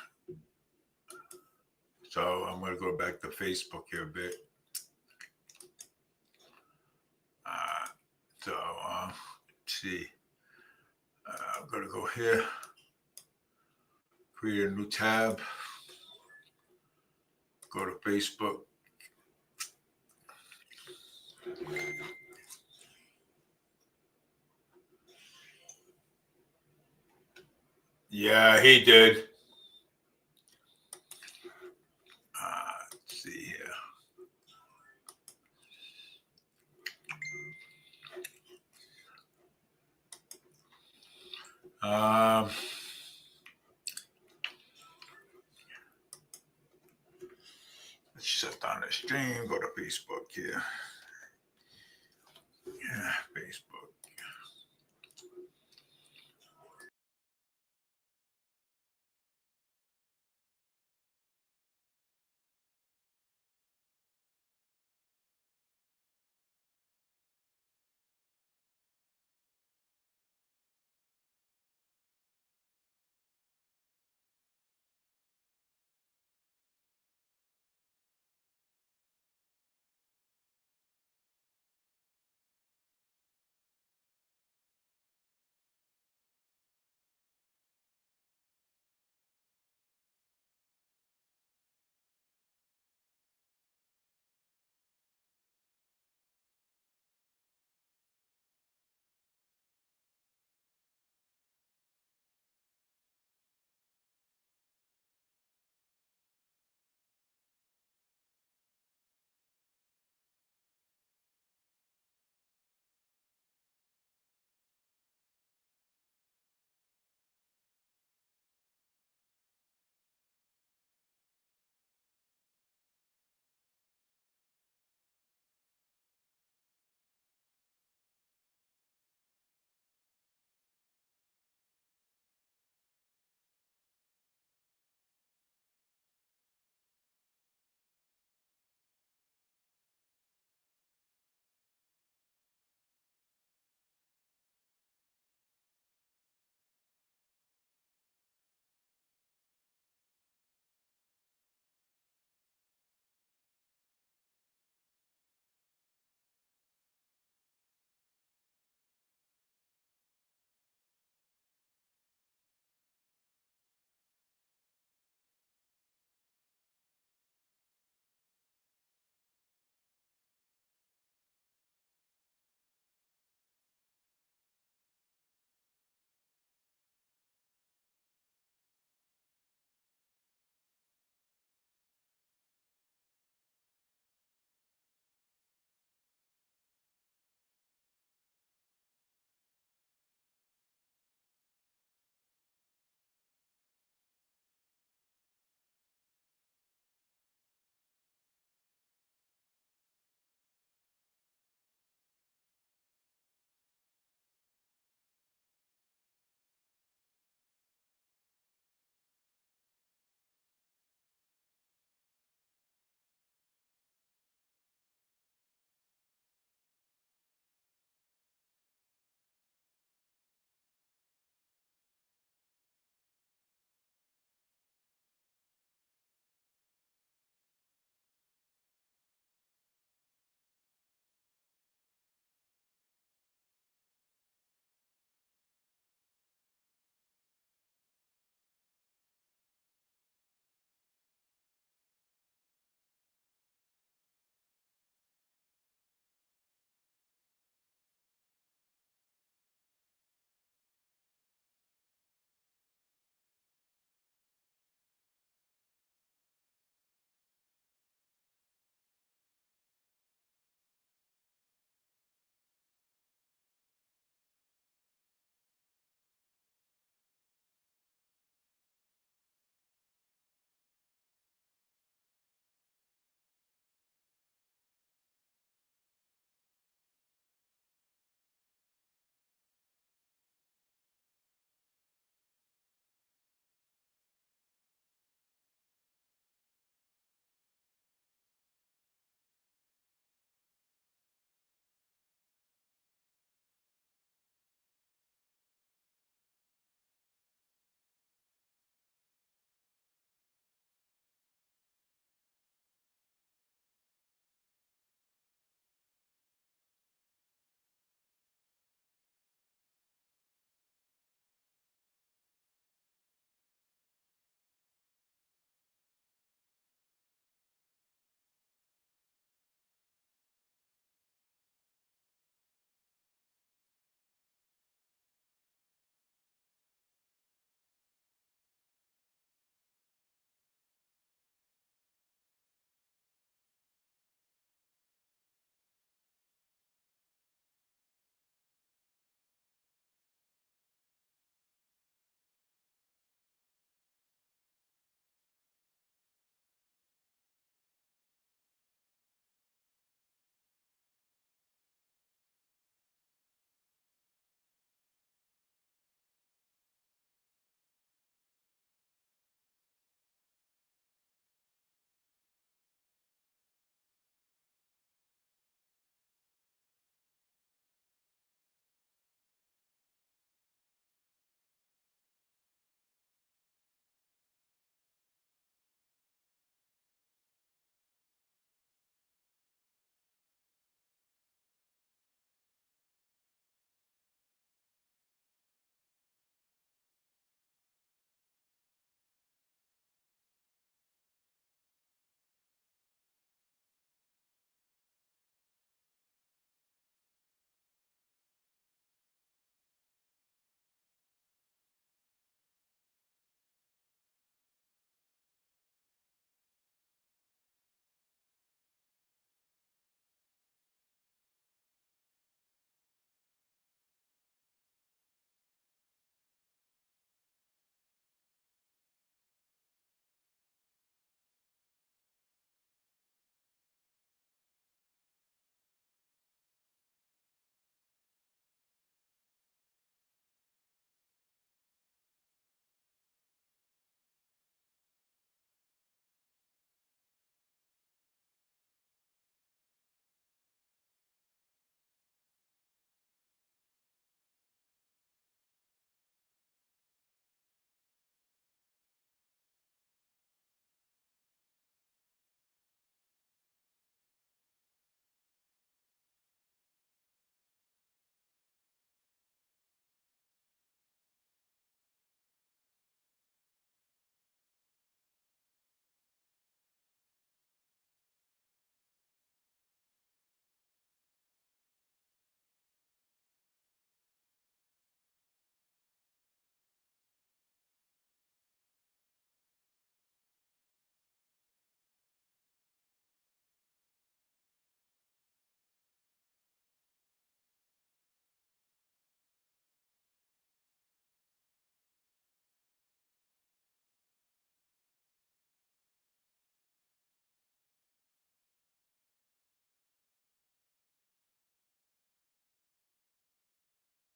[SPEAKER 1] So I'm gonna go back to Facebook here a bit. Let's see. I'm gonna go here. Create a new tab. Go to Facebook. Yeah, he did. Let's see here. Let's shut down the stream. Go to Facebook here. Yeah, Facebook.